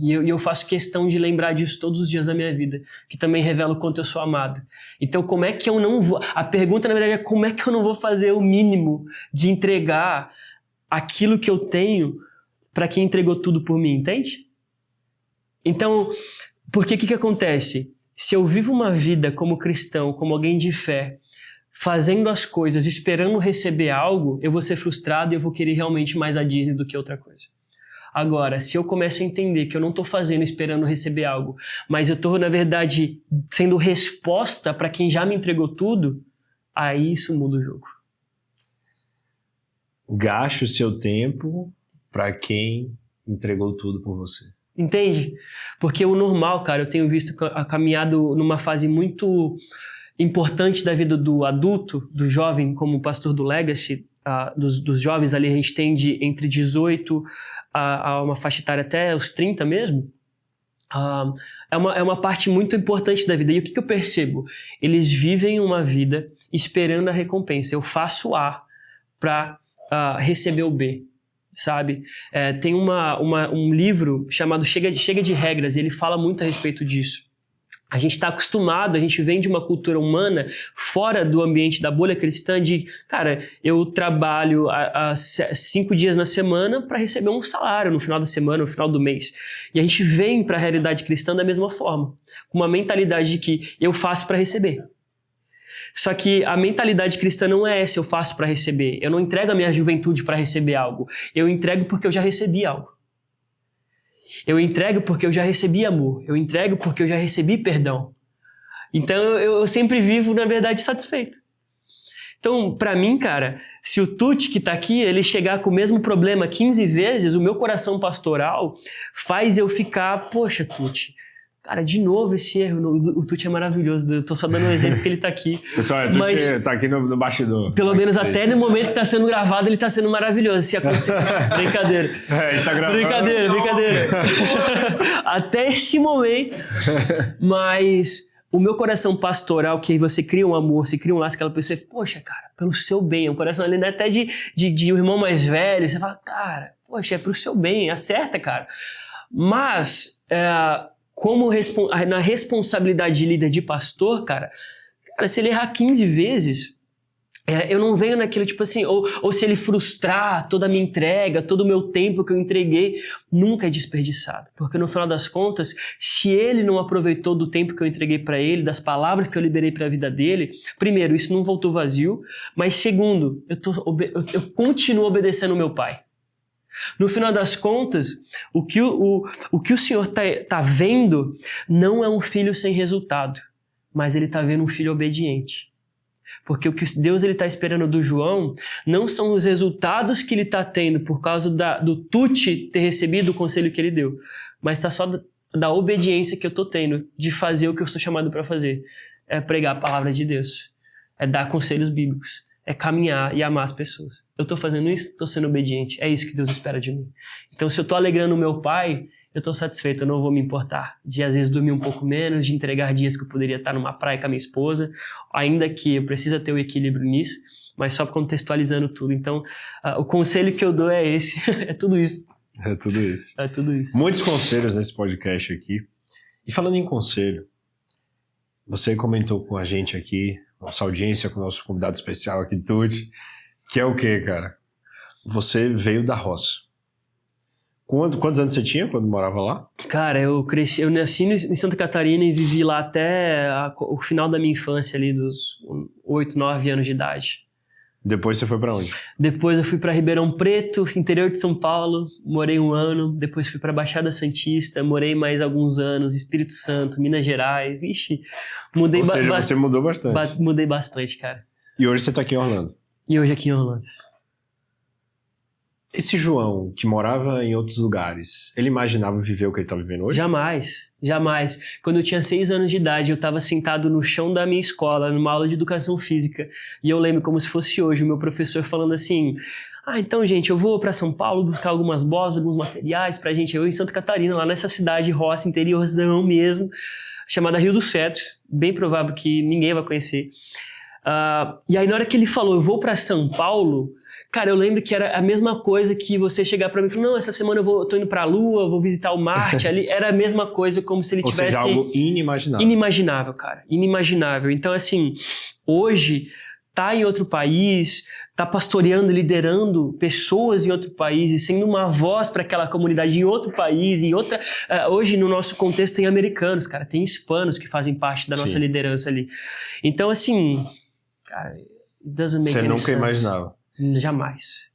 E eu faço questão de lembrar disso todos os dias da minha vida, que também revela o quanto eu sou amado. Então, como é que eu não vou... A pergunta, na verdade, é como é que eu não vou fazer o mínimo de entregar aquilo que eu tenho para quem entregou tudo por mim, entende? Então, porque o que acontece? Se eu vivo uma vida como cristão, como alguém de fé, fazendo as coisas, esperando receber algo, eu vou ser frustrado e eu vou querer realmente mais a Disney do que outra coisa. Agora, se eu começo a entender que eu não estou fazendo esperando receber algo, mas eu estou, na verdade, sendo resposta para quem já me entregou tudo, aí isso muda o jogo. Gaste o seu tempo para quem entregou tudo por você. Entende? Porque o normal, cara, eu tenho visto caminhado numa fase muito importante da vida do adulto, do jovem, como pastor do Legacy, dos jovens ali, a gente tem entre 18 a uma faixa etária até os 30 mesmo. É uma parte muito importante da vida. E o que eu percebo? Eles vivem uma vida esperando a recompensa. Eu faço A para receber o B, sabe? Tem um livro chamado Chega de Regras, e ele fala muito a respeito disso. A gente está acostumado, a gente vem de uma cultura humana fora do ambiente da bolha cristã de, cara, eu trabalho 5 dias na semana para receber um salário no final da semana, no final do mês. E a gente vem para a realidade cristã da mesma forma, com uma mentalidade de que eu faço para receber. Só que a mentalidade cristã não é essa, eu faço para receber. Eu não entrego a minha juventude para receber algo. Eu entrego porque eu já recebi algo. Eu entrego porque eu já recebi amor. Eu entrego porque eu já recebi perdão. Então eu sempre vivo, na verdade, satisfeito. Então, para mim, cara, se o Tuti que tá aqui, ele chegar com o mesmo problema 15 vezes, o meu coração pastoral faz eu ficar, poxa, Tuti, cara, de novo esse erro. O Tuti é maravilhoso. Eu tô só dando um exemplo que ele tá aqui. Pessoal, o Tuti tá aqui no bastidor. Pelo menos até no momento que tá sendo gravado, ele tá sendo maravilhoso. Se acontecer... Brincadeira. A gente tá gravando. Brincadeira. Até esse momento. Mas o meu coração pastoral, que você cria um amor, você cria um laço, aquela pessoa, poxa, cara, pelo seu bem. Um coração ali, até de um irmão mais velho. Você fala, cara, poxa, é pro seu bem. Acerta, cara. Mas... como na responsabilidade de líder de pastor, cara, se ele errar 15 vezes, eu não venho naquilo tipo assim, ou se ele frustrar toda a minha entrega, todo o meu tempo que eu entreguei, nunca é desperdiçado. Porque no final das contas, se ele não aproveitou do tempo que eu entreguei para ele, das palavras que eu liberei para a vida dele, primeiro, isso não voltou vazio, mas segundo, eu continuo obedecendo o meu pai. No final das contas, o que o Senhor tá vendo não é um filho sem resultado, mas ele tá vendo um filho obediente. Porque o que Deus está esperando do João não são os resultados que ele está tendo por causa do Tuti ter recebido o conselho que ele deu, mas está só da obediência que eu estou tendo de fazer o que eu sou chamado para fazer. É pregar a palavra de Deus, é dar conselhos bíblicos, é caminhar e amar as pessoas. Eu estou fazendo isso, estou sendo obediente. É isso que Deus espera de mim. Então, se eu estou alegrando o meu pai, eu estou satisfeito, eu não vou me importar de, às vezes, dormir um pouco menos, de entregar dias que eu poderia estar numa praia com a minha esposa, ainda que eu precisa ter o equilíbrio nisso, mas só contextualizando tudo. Então, o conselho que eu dou é esse, é tudo isso. É tudo isso. É tudo isso. Muitos conselhos nesse podcast aqui. E falando em conselho, Você comentou com a gente aqui, nossa audiência, com o nosso convidado especial aqui, Tuti, que é o quê, cara? Você veio da roça. Quantos anos você tinha quando morava lá? Cara, eu nasci em Santa Catarina e vivi lá até o final da minha infância, ali dos 8, 9 anos de idade. Depois você foi pra onde? Depois eu fui pra Ribeirão Preto, interior de São Paulo, morei 1 ano. Depois fui pra Baixada Santista, morei mais alguns anos, Espírito Santo, Minas Gerais. Ixi, mudei Ou seja, você mudou bastante. Mudei bastante, cara. E hoje você tá aqui em Orlando. E hoje aqui em Orlando. Esse João, que morava em outros lugares, ele imaginava viver o que ele tá vivendo hoje? Jamais, jamais. Quando eu tinha 6 anos de idade, eu estava sentado no chão da minha escola, numa aula de educação física. E eu lembro como se fosse hoje, o meu professor falando assim: então, gente, eu vou para São Paulo buscar algumas bolas, alguns materiais pra gente. Eu em Santa Catarina, lá nessa cidade roça, interiorzão mesmo, chamada Rio dos Cedros. Bem provável que ninguém vai conhecer. E aí, na hora que ele falou, eu vou para São Paulo... Cara, eu lembro que era a mesma coisa que você chegar pra mim e falar: não, essa semana eu tô indo pra Lua, vou visitar o Marte ali. Era a mesma coisa, como se ele tivesse... Ou seja, algo inimaginável. Inimaginável, cara. Inimaginável. Então, assim, hoje, tá em outro país, tá pastoreando, liderando pessoas em outro país e sendo uma voz para aquela comunidade em outro país, em outra... hoje, no nosso contexto, tem americanos, cara. Tem hispanos que fazem parte da nossa liderança ali. Então, assim, cara, it doesn't make any sense. Você nunca imaginava? Jamais.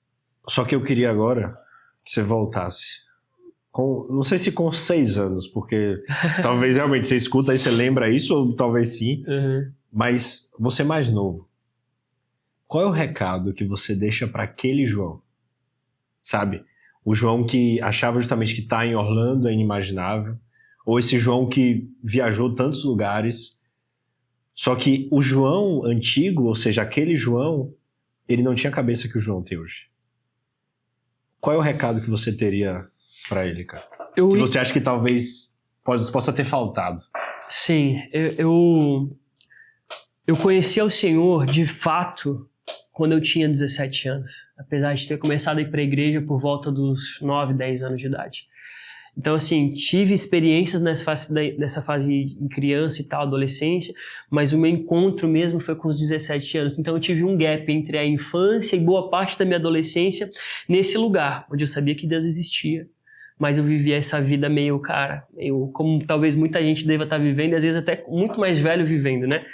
Só que eu queria agora que você voltasse. Não sei se com 6 anos, porque talvez realmente você escuta e você lembra isso, ou talvez sim. Uhum. Mas você é mais novo. Qual é o recado que você deixa para aquele João? Sabe? O João que achava justamente que estar em Orlando é inimaginável. Ou esse João que viajou tantos lugares. Só que o João antigo, ou seja, aquele João... ele não tinha a cabeça que o João tem hoje. Qual é o recado que você teria pra ele, cara? Que você acha que talvez possa ter faltado? Sim, eu conheci o Senhor, de fato, quando eu tinha 17 anos. Apesar de ter começado a ir pra igreja por volta dos 9, 10 anos de idade. Então, assim, tive experiências nessa fase em criança e tal, adolescência, mas o meu encontro mesmo foi com os 17 anos. Então, eu tive um gap entre a infância e boa parte da minha adolescência nesse lugar, onde eu sabia que Deus existia, mas eu vivia essa vida meio como talvez muita gente deva estar vivendo, e às vezes até muito mais velho vivendo, né?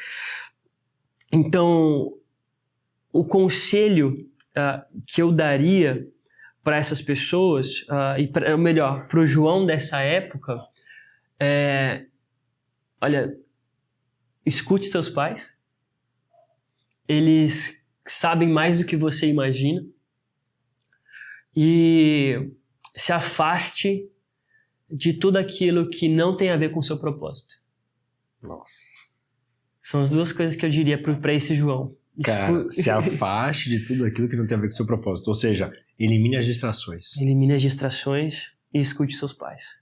Então, o conselho que eu daria para essas pessoas, ou melhor, para o João dessa época, olha, escute seus pais, eles sabem mais do que você imagina, e se afaste de tudo aquilo que não tem a ver com o seu propósito. Nossa. São as 2 coisas que eu diria para esse João. Cara, se afaste de tudo aquilo que não tem a ver com o seu propósito. Ou seja, elimine as distrações. Elimine as distrações e escute seus pais.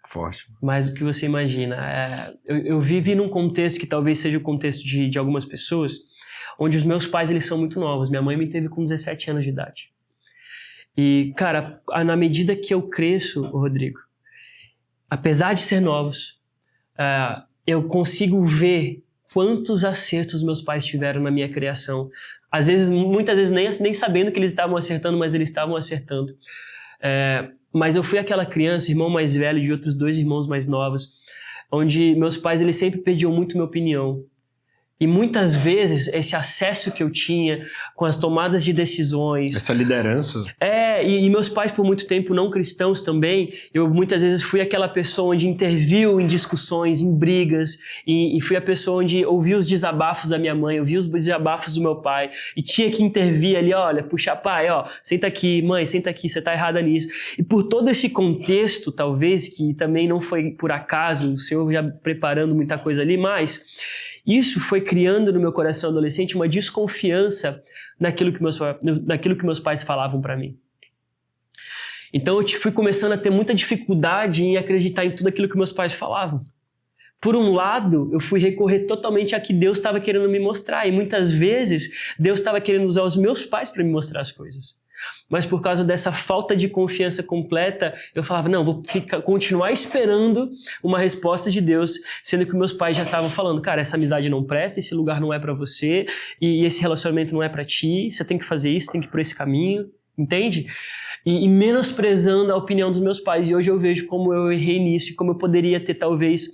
Forte. Mais do que você imagina. Eu vivi num contexto que talvez seja o contexto de algumas pessoas, onde os meus pais eles são muito novos. Minha mãe me teve com 17 anos de idade. E, cara, na medida que eu cresço, Rodrigo, apesar de ser novos, eu consigo ver quantos acertos meus pais tiveram na minha criação. Às vezes, muitas vezes nem sabendo que eles estavam acertando, mas eles estavam acertando. Mas eu fui aquela criança, irmão mais velho de outros 2 irmãos mais novos, onde meus pais eles sempre pediam muito minha opinião. E muitas vezes esse acesso que eu tinha com as tomadas de decisões... Essa liderança. E meus pais por muito tempo não cristãos também, eu muitas vezes fui aquela pessoa onde interviu em discussões, em brigas, e fui a pessoa onde ouvi os desabafos da minha mãe, ouvi os desabafos do meu pai, e tinha que intervir ali, olha, puxa pai, senta aqui, mãe, senta aqui, você tá errada nisso. E por todo esse contexto, talvez, que também não foi por acaso, o Senhor já preparando muita coisa ali, mas... isso foi criando no meu coração adolescente uma desconfiança naquilo que meus pais falavam para mim. Então eu fui começando a ter muita dificuldade em acreditar em tudo aquilo que meus pais falavam. Por um lado, eu fui recorrer totalmente a que Deus estava querendo me mostrar, e muitas vezes Deus estava querendo usar os meus pais para me mostrar as coisas. Mas por causa dessa falta de confiança completa, eu falava, não, vou continuar esperando uma resposta de Deus, sendo que meus pais já estavam falando, cara, essa amizade não presta, esse lugar não é pra você, e esse relacionamento não é pra ti, você tem que fazer isso, tem que ir por esse caminho, entende? E menosprezando a opinião dos meus pais. E hoje eu vejo como eu errei nisso, e como eu poderia ter talvez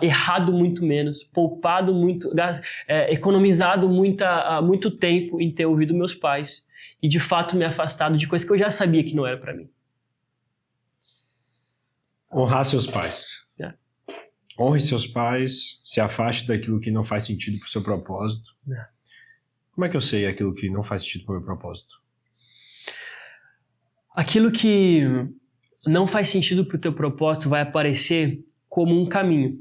errado muito menos, poupado muito, economizado muito tempo em ter ouvido meus pais e de fato me afastado de coisas que eu já sabia que não era para mim. Honrar seus pais. Honre seus pais, se afaste daquilo que não faz sentido pro seu propósito. Como é que eu sei aquilo que não faz sentido pro meu propósito? Aquilo que não faz sentido pro teu propósito vai aparecer como um caminho.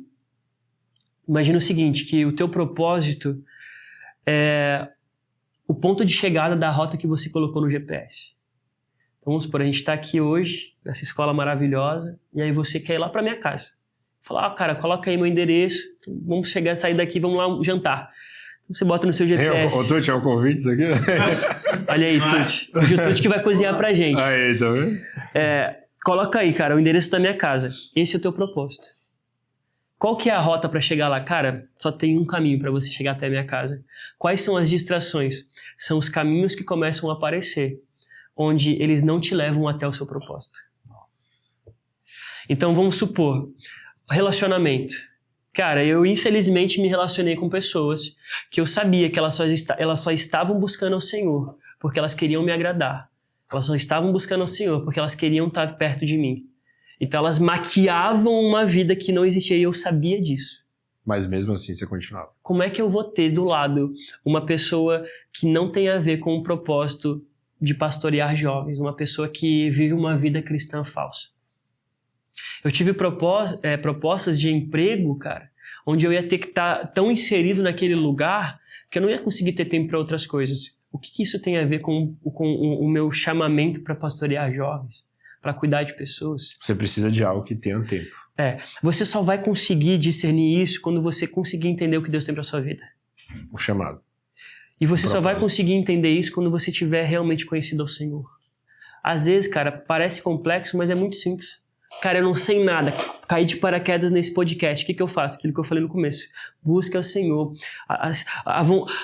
Imagina o seguinte, que o teu propósito é o ponto de chegada da rota que você colocou no GPS. Então vamos supor, a gente está aqui hoje, nessa escola maravilhosa, e aí você quer ir lá para minha casa. Falar, cara, coloca aí meu endereço, vamos sair daqui, vamos lá jantar. Então você bota no seu GPS. Ô, Tuti, é um convite isso aqui? Olha aí, Tuti. Hoje o Tuti que vai cozinhar pra gente. Aí, tá vendo? Coloca aí, cara, o endereço da minha casa. Esse é o teu propósito. Qual que é a rota para chegar lá? Cara, só tem um caminho para você chegar até a minha casa. Quais são as distrações? São os caminhos que começam a aparecer, onde eles não te levam até o seu propósito. Então vamos supor, relacionamento. Cara, eu infelizmente me relacionei com pessoas que eu sabia que elas só estavam buscando ao Senhor porque elas queriam me agradar. Elas só estavam buscando ao Senhor porque elas queriam estar perto de mim. Então elas maquiavam uma vida que não existia e eu sabia disso. Mas mesmo assim você continuava. Como é que eu vou ter do lado uma pessoa que não tem a ver com o propósito de pastorear jovens, uma pessoa que vive uma vida cristã falsa? Eu tive propostas de emprego, cara, onde eu ia ter que estar tão inserido naquele lugar que eu não ia conseguir ter tempo para outras coisas. O que isso tem a ver com o meu chamamento para pastorear jovens, para cuidar de pessoas? Você precisa de algo que tenha tempo. Você só vai conseguir discernir isso quando você conseguir entender o que Deus tem para sua vida. O chamado. E você só vai conseguir entender isso quando você tiver realmente conhecido ao Senhor. Às vezes, cara, parece complexo, mas é muito simples. Cara, eu não sei nada, caí de paraquedas nesse podcast, o que eu faço? Aquilo que eu falei no começo. Busca o Senhor.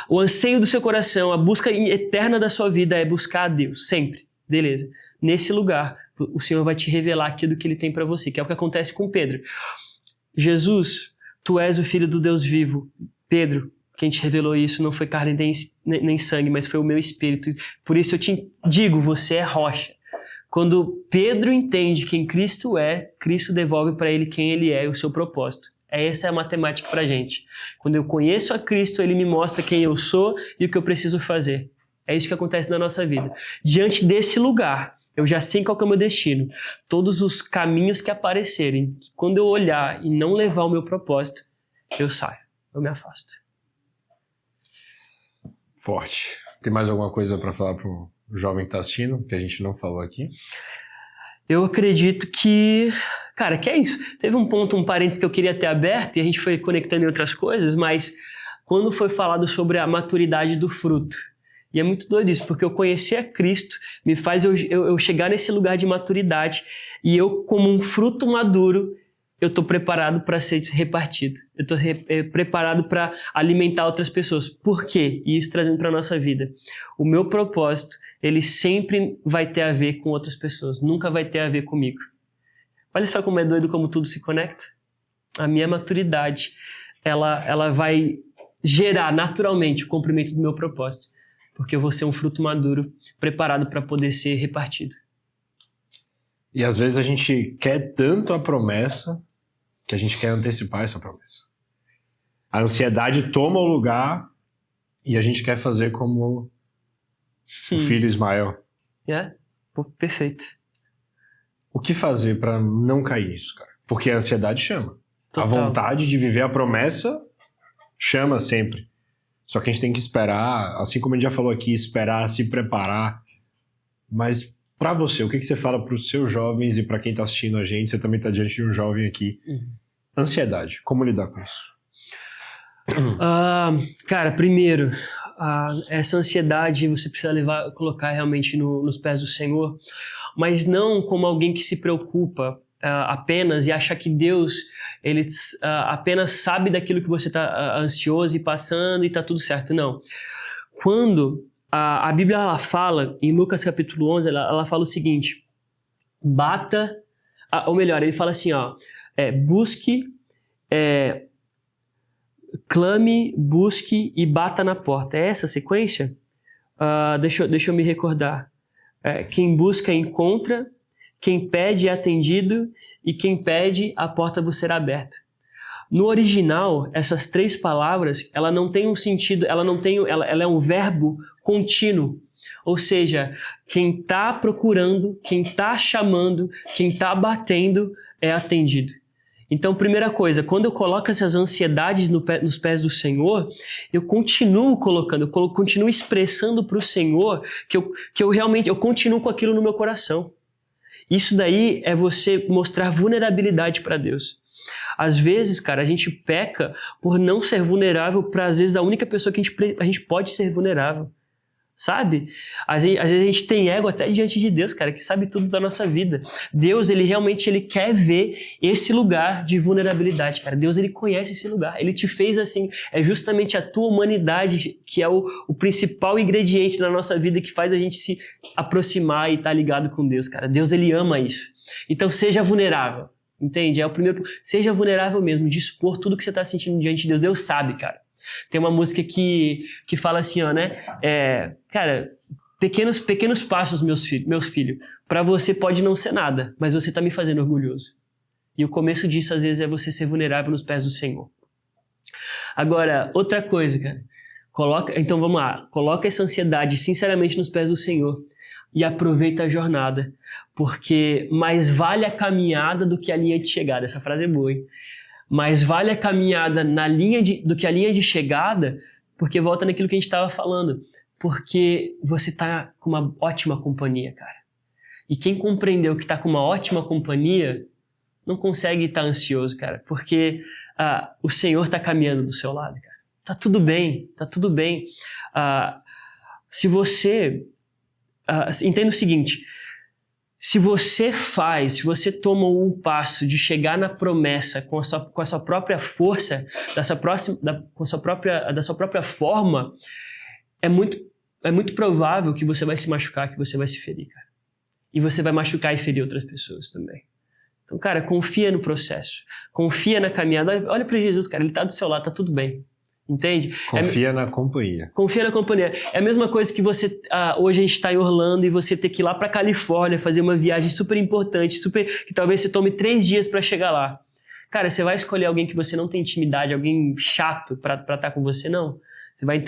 O anseio do seu coração, a busca eterna da sua vida é buscar a Deus, sempre. Beleza. Nesse lugar, o Senhor vai te revelar aquilo que Ele tem para você, que é o que acontece com Pedro. Jesus, tu és o Filho do Deus vivo. Pedro, quem te revelou isso não foi carne nem sangue, mas foi o meu Espírito. Por isso eu te digo, você é rocha. Quando Pedro entende quem Cristo é, Cristo devolve para ele quem ele é e o seu propósito. Essa é a matemática pra gente. Quando eu conheço a Cristo, Ele me mostra quem eu sou e o que eu preciso fazer. É isso que acontece na nossa vida. Diante desse lugar, eu já sei qual que é o meu destino. Todos os caminhos que aparecerem, quando eu olhar e não levar o meu propósito, eu saio, eu me afasto. Forte. Tem mais alguma coisa para falar pro jovem que tá assistindo, que a gente não falou aqui? Eu acredito que... Cara, que é isso. Teve um parênteses que eu queria ter aberto e a gente foi conectando em outras coisas, mas quando foi falado sobre a maturidade do fruto, e é muito doido isso, porque eu conhecer a Cristo me faz eu chegar nesse lugar de maturidade e eu, como um fruto maduro, eu estou preparado para ser repartido. Eu estou preparado para alimentar outras pessoas. Por quê? E isso trazendo para a nossa vida. O meu propósito, ele sempre vai ter a ver com outras pessoas. Nunca vai ter a ver comigo. Olha só como é doido como tudo se conecta. A minha maturidade, ela vai gerar naturalmente o cumprimento do meu propósito. Porque eu vou ser um fruto maduro, preparado para poder ser repartido. E às vezes a gente quer tanto a promessa que a gente quer antecipar essa promessa. A ansiedade toma o lugar e a gente quer fazer como o filho Ismael. Perfeito. O que fazer para não cair nisso, cara? Porque a ansiedade chama. Total. A vontade de viver a promessa chama sempre. Só que a gente tem que esperar, assim como a gente já falou aqui, esperar, se preparar. Mas para você, o que você fala para os seus jovens e para quem está assistindo a gente? Você também está diante de um jovem aqui. Ansiedade, como lidar com isso? Cara, primeiro, essa ansiedade você precisa colocar realmente nos pés do Senhor, mas não como alguém que se preocupa apenas e acha que Deus ele apenas sabe daquilo que você está ansioso e passando e está tudo certo. Não. Quando a Bíblia ela fala, em Lucas capítulo 11, ela fala o seguinte: bata, ou melhor, ele fala assim, busque, clame, busque e bata na porta. É essa a sequência? Deixa eu me recordar. Quem busca encontra, quem pede é atendido e quem pede a porta vos será aberta. No original, essas 3 palavras, ela não tem um sentido, ela é um verbo contínuo. Ou seja, quem está procurando, quem está chamando, quem está batendo é atendido. Então, primeira coisa, quando eu coloco essas ansiedades nos pés do Senhor, eu continuo colocando, eu continuo expressando para o Senhor que eu realmente continuo com aquilo no meu coração. Isso daí é você mostrar vulnerabilidade para Deus. Às vezes, cara, a gente peca por não ser vulnerável para, às vezes, a única pessoa que a gente pode ser vulnerável. Sabe? Às vezes a gente tem ego até diante de Deus, cara, que sabe tudo da nossa vida. Deus, ele realmente quer ver esse lugar de vulnerabilidade, cara. Deus, ele conhece esse lugar. Ele te fez assim. É justamente a tua humanidade que é o principal ingrediente na nossa vida que faz a gente se aproximar e estar ligado com Deus, cara. Deus, ele ama isso. Então, seja vulnerável. Entende? É o primeiro. Seja vulnerável mesmo, dispor tudo que você está sentindo diante de Deus. Deus sabe, cara. Tem uma música que fala assim, cara, pequenos passos, meus filhos. Para você pode não ser nada, mas você está me fazendo orgulhoso. E o começo disso, às vezes, é você ser vulnerável nos pés do Senhor. Agora, outra coisa, cara. Então, vamos lá. Coloca essa ansiedade, sinceramente, nos pés do Senhor. E aproveita a jornada. Porque mais vale a caminhada do que a linha de chegada. Essa frase é boa, hein? Mais vale a caminhada do que a linha de chegada, porque volta naquilo que a gente estava falando. Porque você está com uma ótima companhia, cara. E quem compreendeu que está com uma ótima companhia, não consegue estar ansioso, cara. Porque o Senhor está caminhando do seu lado, cara. Tá tudo bem, tá tudo bem. Se você... entenda o seguinte... Se você toma um passo de chegar na promessa com a sua própria força, da sua própria forma, é muito provável que você vai se machucar, que você vai se ferir, cara. E você vai machucar e ferir outras pessoas também. Então, cara, confia no processo. Confia na caminhada. Olha para Jesus, cara, ele tá do seu lado, tá tudo bem. Entende? Confia na companhia. Confia na companhia. É a mesma coisa que você... hoje a gente está em Orlando e você ter que ir lá para Califórnia fazer uma viagem super importante, que talvez você tome 3 dias para chegar lá. Cara, você vai escolher alguém que você não tem intimidade, alguém chato para estar com você? Não. Você vai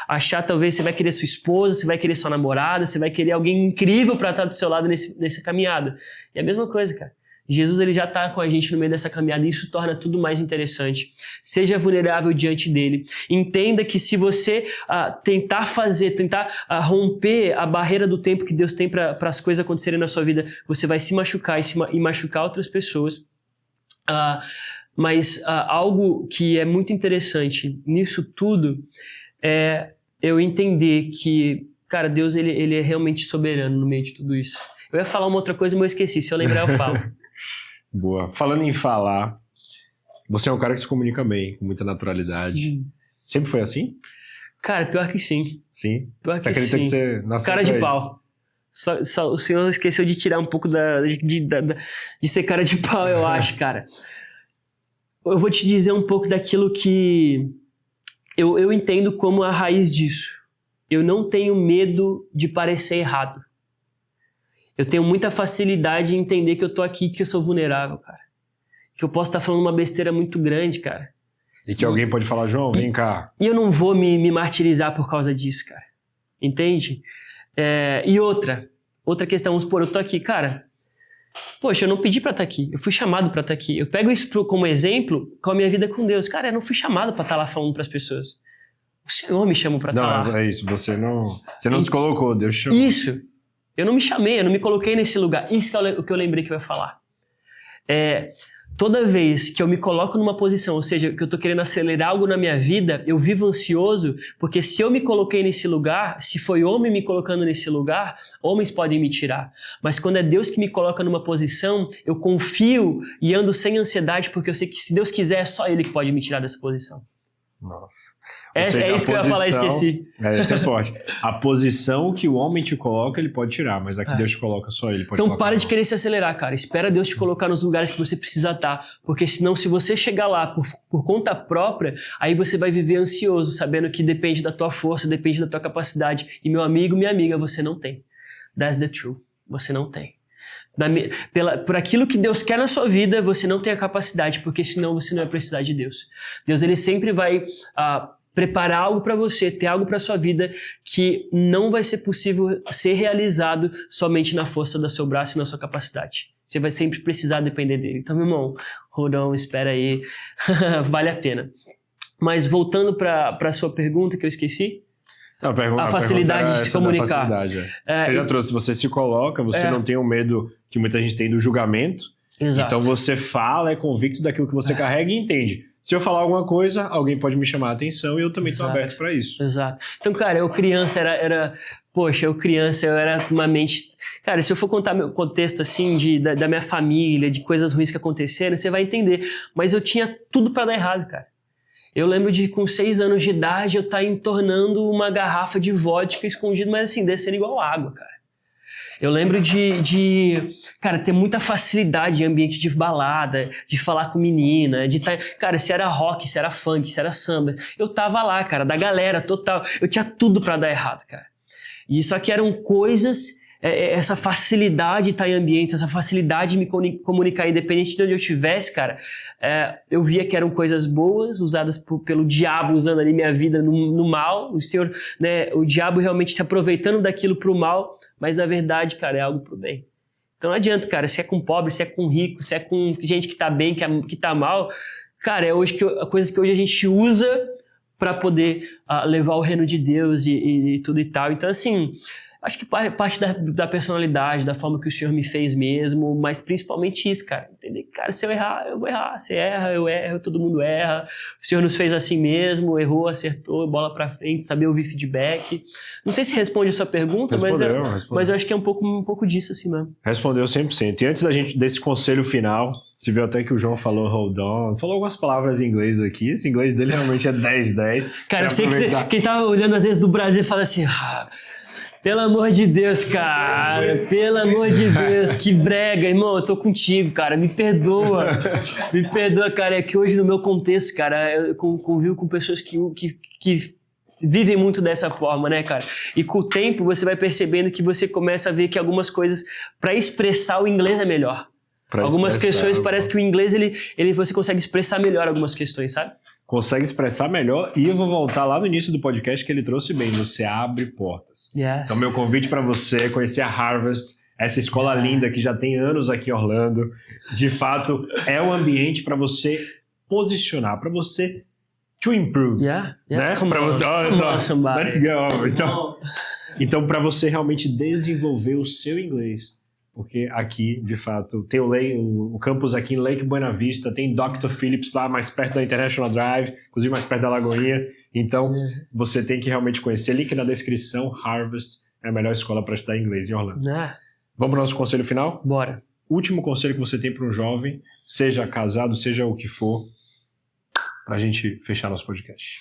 achar, talvez, você vai querer sua esposa, você vai querer sua namorada, você vai querer alguém incrível para estar do seu lado nessa caminhada. E é a mesma coisa, cara. Jesus, ele já está com a gente no meio dessa caminhada e isso torna tudo mais interessante. Seja vulnerável diante dele. Entenda que se você tentar romper a barreira do tempo que Deus tem para as coisas acontecerem na sua vida, você vai se machucar e machucar outras pessoas. Mas algo que é muito interessante nisso tudo é eu entender que, cara, Deus ele é realmente soberano no meio de tudo isso. Eu ia falar uma outra coisa, mas eu esqueci. Se eu lembrar, eu falo. Boa. Falando em falar, você é um cara que se comunica bem, com muita naturalidade. Sempre foi assim? Cara, pior que sim. Sim? Pior você que acredita sim. que você nasceu cara de pra pau. O senhor esqueceu de tirar um pouco de ser cara de pau, eu acho, cara. Eu vou te dizer um pouco daquilo que eu entendo como a raiz disso. Eu não tenho medo de parecer errado. Eu tenho muita facilidade em entender que eu tô aqui, que eu sou vulnerável, cara. Que eu posso estar falando uma besteira muito grande, cara. E que alguém pode falar, João, vem cá. E eu não vou me martirizar por causa disso, cara. Entende? E outra questão, vamos supor, eu tô aqui, cara. Poxa, eu não pedi pra estar aqui. Eu fui chamado pra estar aqui. Eu pego isso como exemplo com a minha vida com Deus. Cara, eu não fui chamado pra estar lá falando pras pessoas. O Senhor me chamou pra estar lá. Não, é isso. Você não se colocou, Deus chamou. Isso. Eu não me chamei, eu não me coloquei nesse lugar. Isso que é o que eu lembrei que eu ia falar. toda vez que eu me coloco numa posição, ou seja, que eu tô querendo acelerar algo na minha vida, eu vivo ansioso, porque se eu me coloquei nesse lugar, se foi homem me colocando nesse lugar, homens podem me tirar. Mas quando é Deus que me coloca numa posição, eu confio e ando sem ansiedade, porque eu sei que se Deus quiser, é só Ele que pode me tirar dessa posição. Nossa. É isso que eu ia falar e esqueci. Isso é forte. A posição que o homem te coloca, ele pode tirar, mas a que Deus te coloca, só ele pode Então colocar. para de querer se acelerar, cara. Espera Deus te colocar nos lugares que você precisa estar. Porque senão, se você chegar lá por conta própria, aí você vai viver ansioso, sabendo que depende da tua força, depende da tua capacidade. E meu amigo, minha amiga, você não tem. That's the truth. Você não tem. Por aquilo que Deus quer na sua vida, você não tem a capacidade, porque senão você não vai precisar de Deus. Deus, ele sempre vai preparar algo para você, ter algo para sua vida que não vai ser possível ser realizado somente na força do seu braço e na sua capacidade. Você vai sempre precisar depender dele. Então, meu irmão, hold on, espera aí, vale a pena. Mas voltando para a sua pergunta que eu esqueci, a facilidade de se comunicar. Você já trouxe, você se coloca, você não tem o medo que muita gente tem do julgamento. Exato. Então você fala, é convicto daquilo que você carrega e entende. Se eu falar alguma coisa, alguém pode me chamar a atenção e eu também estou aberto para isso. Exato. Então, cara, eu criança eu era uma mente... Cara, se eu for contar meu contexto, assim, da minha família, de coisas ruins que aconteceram, você vai entender. Mas eu tinha tudo para dar errado, cara. Eu lembro de, com 6 anos de idade, eu estar entornando uma garrafa de vodka escondido, mas assim, descendo igual água, cara. Eu lembro cara, ter muita facilidade em ambiente de balada, de falar com menina, cara, se era rock, se era funk, se era samba, eu tava lá, cara, da galera total. Eu tinha tudo pra dar errado, cara. E só que eram coisas, essa facilidade de estar em ambientes, essa facilidade de me comunicar, independente de onde eu estivesse, cara, eu via que eram coisas boas, usadas pelo diabo, usando ali minha vida no mal, o Senhor, né, o diabo realmente se aproveitando daquilo pro mal, mas a verdade, cara, é algo pro bem. Então não adianta, cara, se é com pobre, se é com rico, se é com gente que tá bem, que tá mal, cara, coisas que hoje a gente usa para poder levar o reino de Deus e tudo e tal. Então, assim, acho que parte da personalidade, da forma que o Senhor me fez mesmo, mas principalmente isso, cara. Entender que, cara, se eu errar, eu vou errar. Você erra, eu erro, todo mundo erra. O Senhor nos fez assim mesmo, errou, acertou, bola pra frente, saber ouvir feedback. Não sei se responde a sua pergunta, respondeu. Mas eu acho que é um pouco disso assim mesmo. Respondeu 100%. E antes desse conselho final, você viu até que o João falou hold on, falou algumas palavras em inglês aqui. Esse inglês dele realmente é 10-10. Cara, eu sei que quem tá olhando às vezes do Brasil fala assim... Pelo amor de Deus, cara. Pelo amor de Deus, que brega. Irmão, eu tô contigo, cara. Me perdoa. Me perdoa, cara. É que hoje, no meu contexto, cara, eu convivo com pessoas que vivem muito dessa forma, né, cara? E com o tempo, você vai percebendo que você começa a ver que algumas coisas, para expressar o inglês é melhor. Algumas questões, parece que o inglês, você consegue expressar melhor algumas questões, sabe? Consegue expressar melhor, e eu vou voltar lá no início do podcast que ele trouxe bem, você abre portas. Yeah. Então meu convite para você é conhecer a Harvest, essa escola linda que já tem anos aqui em Orlando. De fato, é um ambiente para você posicionar, para você to improve, né? Para você, olha só, let's go. Então para você realmente desenvolver o seu inglês. Porque aqui, de fato, tem o campus aqui em Lake Buena Vista, tem Dr. Phillips lá mais perto da International Drive, inclusive mais perto da Lagoinha. Então, você tem que realmente conhecer. Link na descrição, Harvest é a melhor escola para estudar inglês em Orlando. Vamos para o nosso conselho final? Bora. Último conselho que você tem para um jovem, seja casado, seja o que for, para a gente fechar nosso podcast.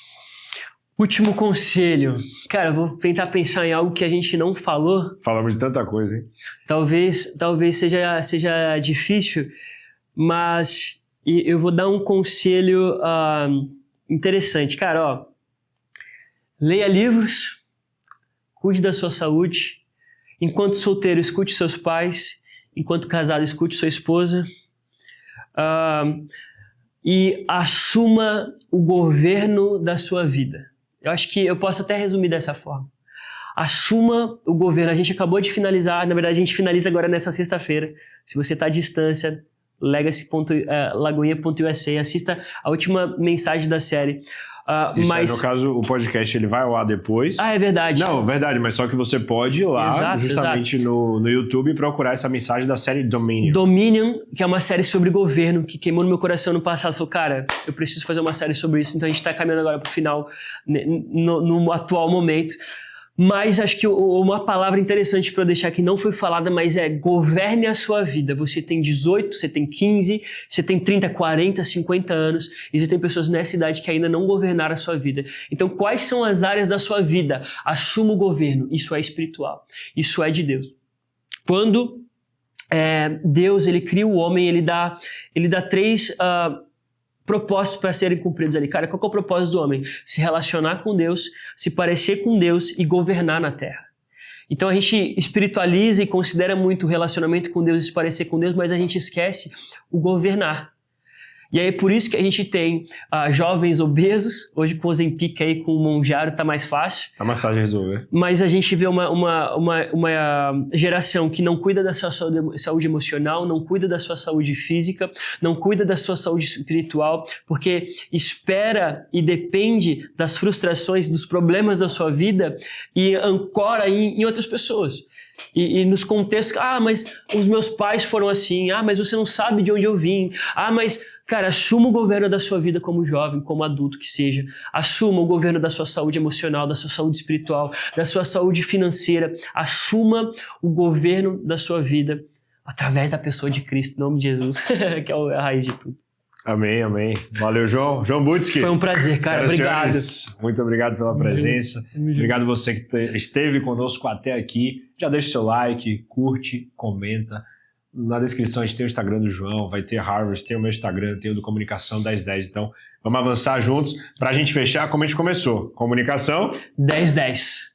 Último conselho. Cara, eu vou tentar pensar em algo que a gente não falou. Falamos de tanta coisa, hein? Talvez seja difícil, mas eu vou dar um conselho interessante. Cara, ó, leia livros, cuide da sua saúde. Enquanto solteiro, escute seus pais. Enquanto casado, escute sua esposa. E assuma o governo da sua vida. Eu acho que eu posso até resumir dessa forma. Assuma o governo. A gente acabou de finalizar, na verdade a gente finaliza agora nessa sexta-feira. Se você está à distância, legacy.lagoinha.usa, assista a última mensagem da série. Mas no caso, o podcast ele vai ao ar depois. É verdade. Não, verdade, mas só que você pode ir lá justamente exato. No YouTube e procurar essa mensagem da série Dominion. Dominion, que é uma série sobre governo, que queimou no meu coração no passado. Falou, cara, eu preciso fazer uma série sobre isso. Então a gente tá caminhando agora pro final, no atual momento. Mas acho que uma palavra interessante para eu deixar que não foi falada, mas governe a sua vida. Você tem 18, você tem 15, você tem 30, 40, 50 anos. Existem pessoas nessa idade que ainda não governaram a sua vida. Então, quais são as áreas da sua vida? Assuma o governo. Isso é espiritual. Isso é de Deus. Quando Deus ele cria o homem, ele dá 3... propósitos para serem cumpridos ali. Cara, qual que é o propósito do homem? Se relacionar com Deus, se parecer com Deus e governar na terra. Então a gente espiritualiza e considera muito o relacionamento com Deus e se parecer com Deus, mas a gente esquece o governar. E aí é por isso que a gente tem jovens obesos, hoje com o Ozempic aí, com o Mounjaro, tá mais fácil. Tá mais fácil de resolver. Mas a gente vê uma geração que não cuida da sua saúde emocional, não cuida da sua saúde física, não cuida da sua saúde espiritual, porque espera e depende das frustrações, dos problemas da sua vida e ancora em outras pessoas. E nos contextos, mas os meus pais foram assim, mas você não sabe de onde eu vim, mas, cara, assuma o governo da sua vida como jovem, como adulto que seja, assuma o governo da sua saúde emocional, da sua saúde espiritual, da sua saúde financeira, assuma o governo da sua vida através da pessoa de Cristo, em nome de Jesus, que é a raiz de tudo. Amém, amém. Valeu, João. João Butski. Foi um prazer, cara. Obrigado. Senhores, muito obrigado pela presença. Obrigado você que esteve conosco até aqui. Já deixa o seu like, curte, comenta. Na descrição a gente tem o Instagram do João, vai ter Harvest, tem o meu Instagram, tem o do Comunicação 1010. Então, vamos avançar juntos. Pra gente fechar como a gente começou. Comunicação 1010.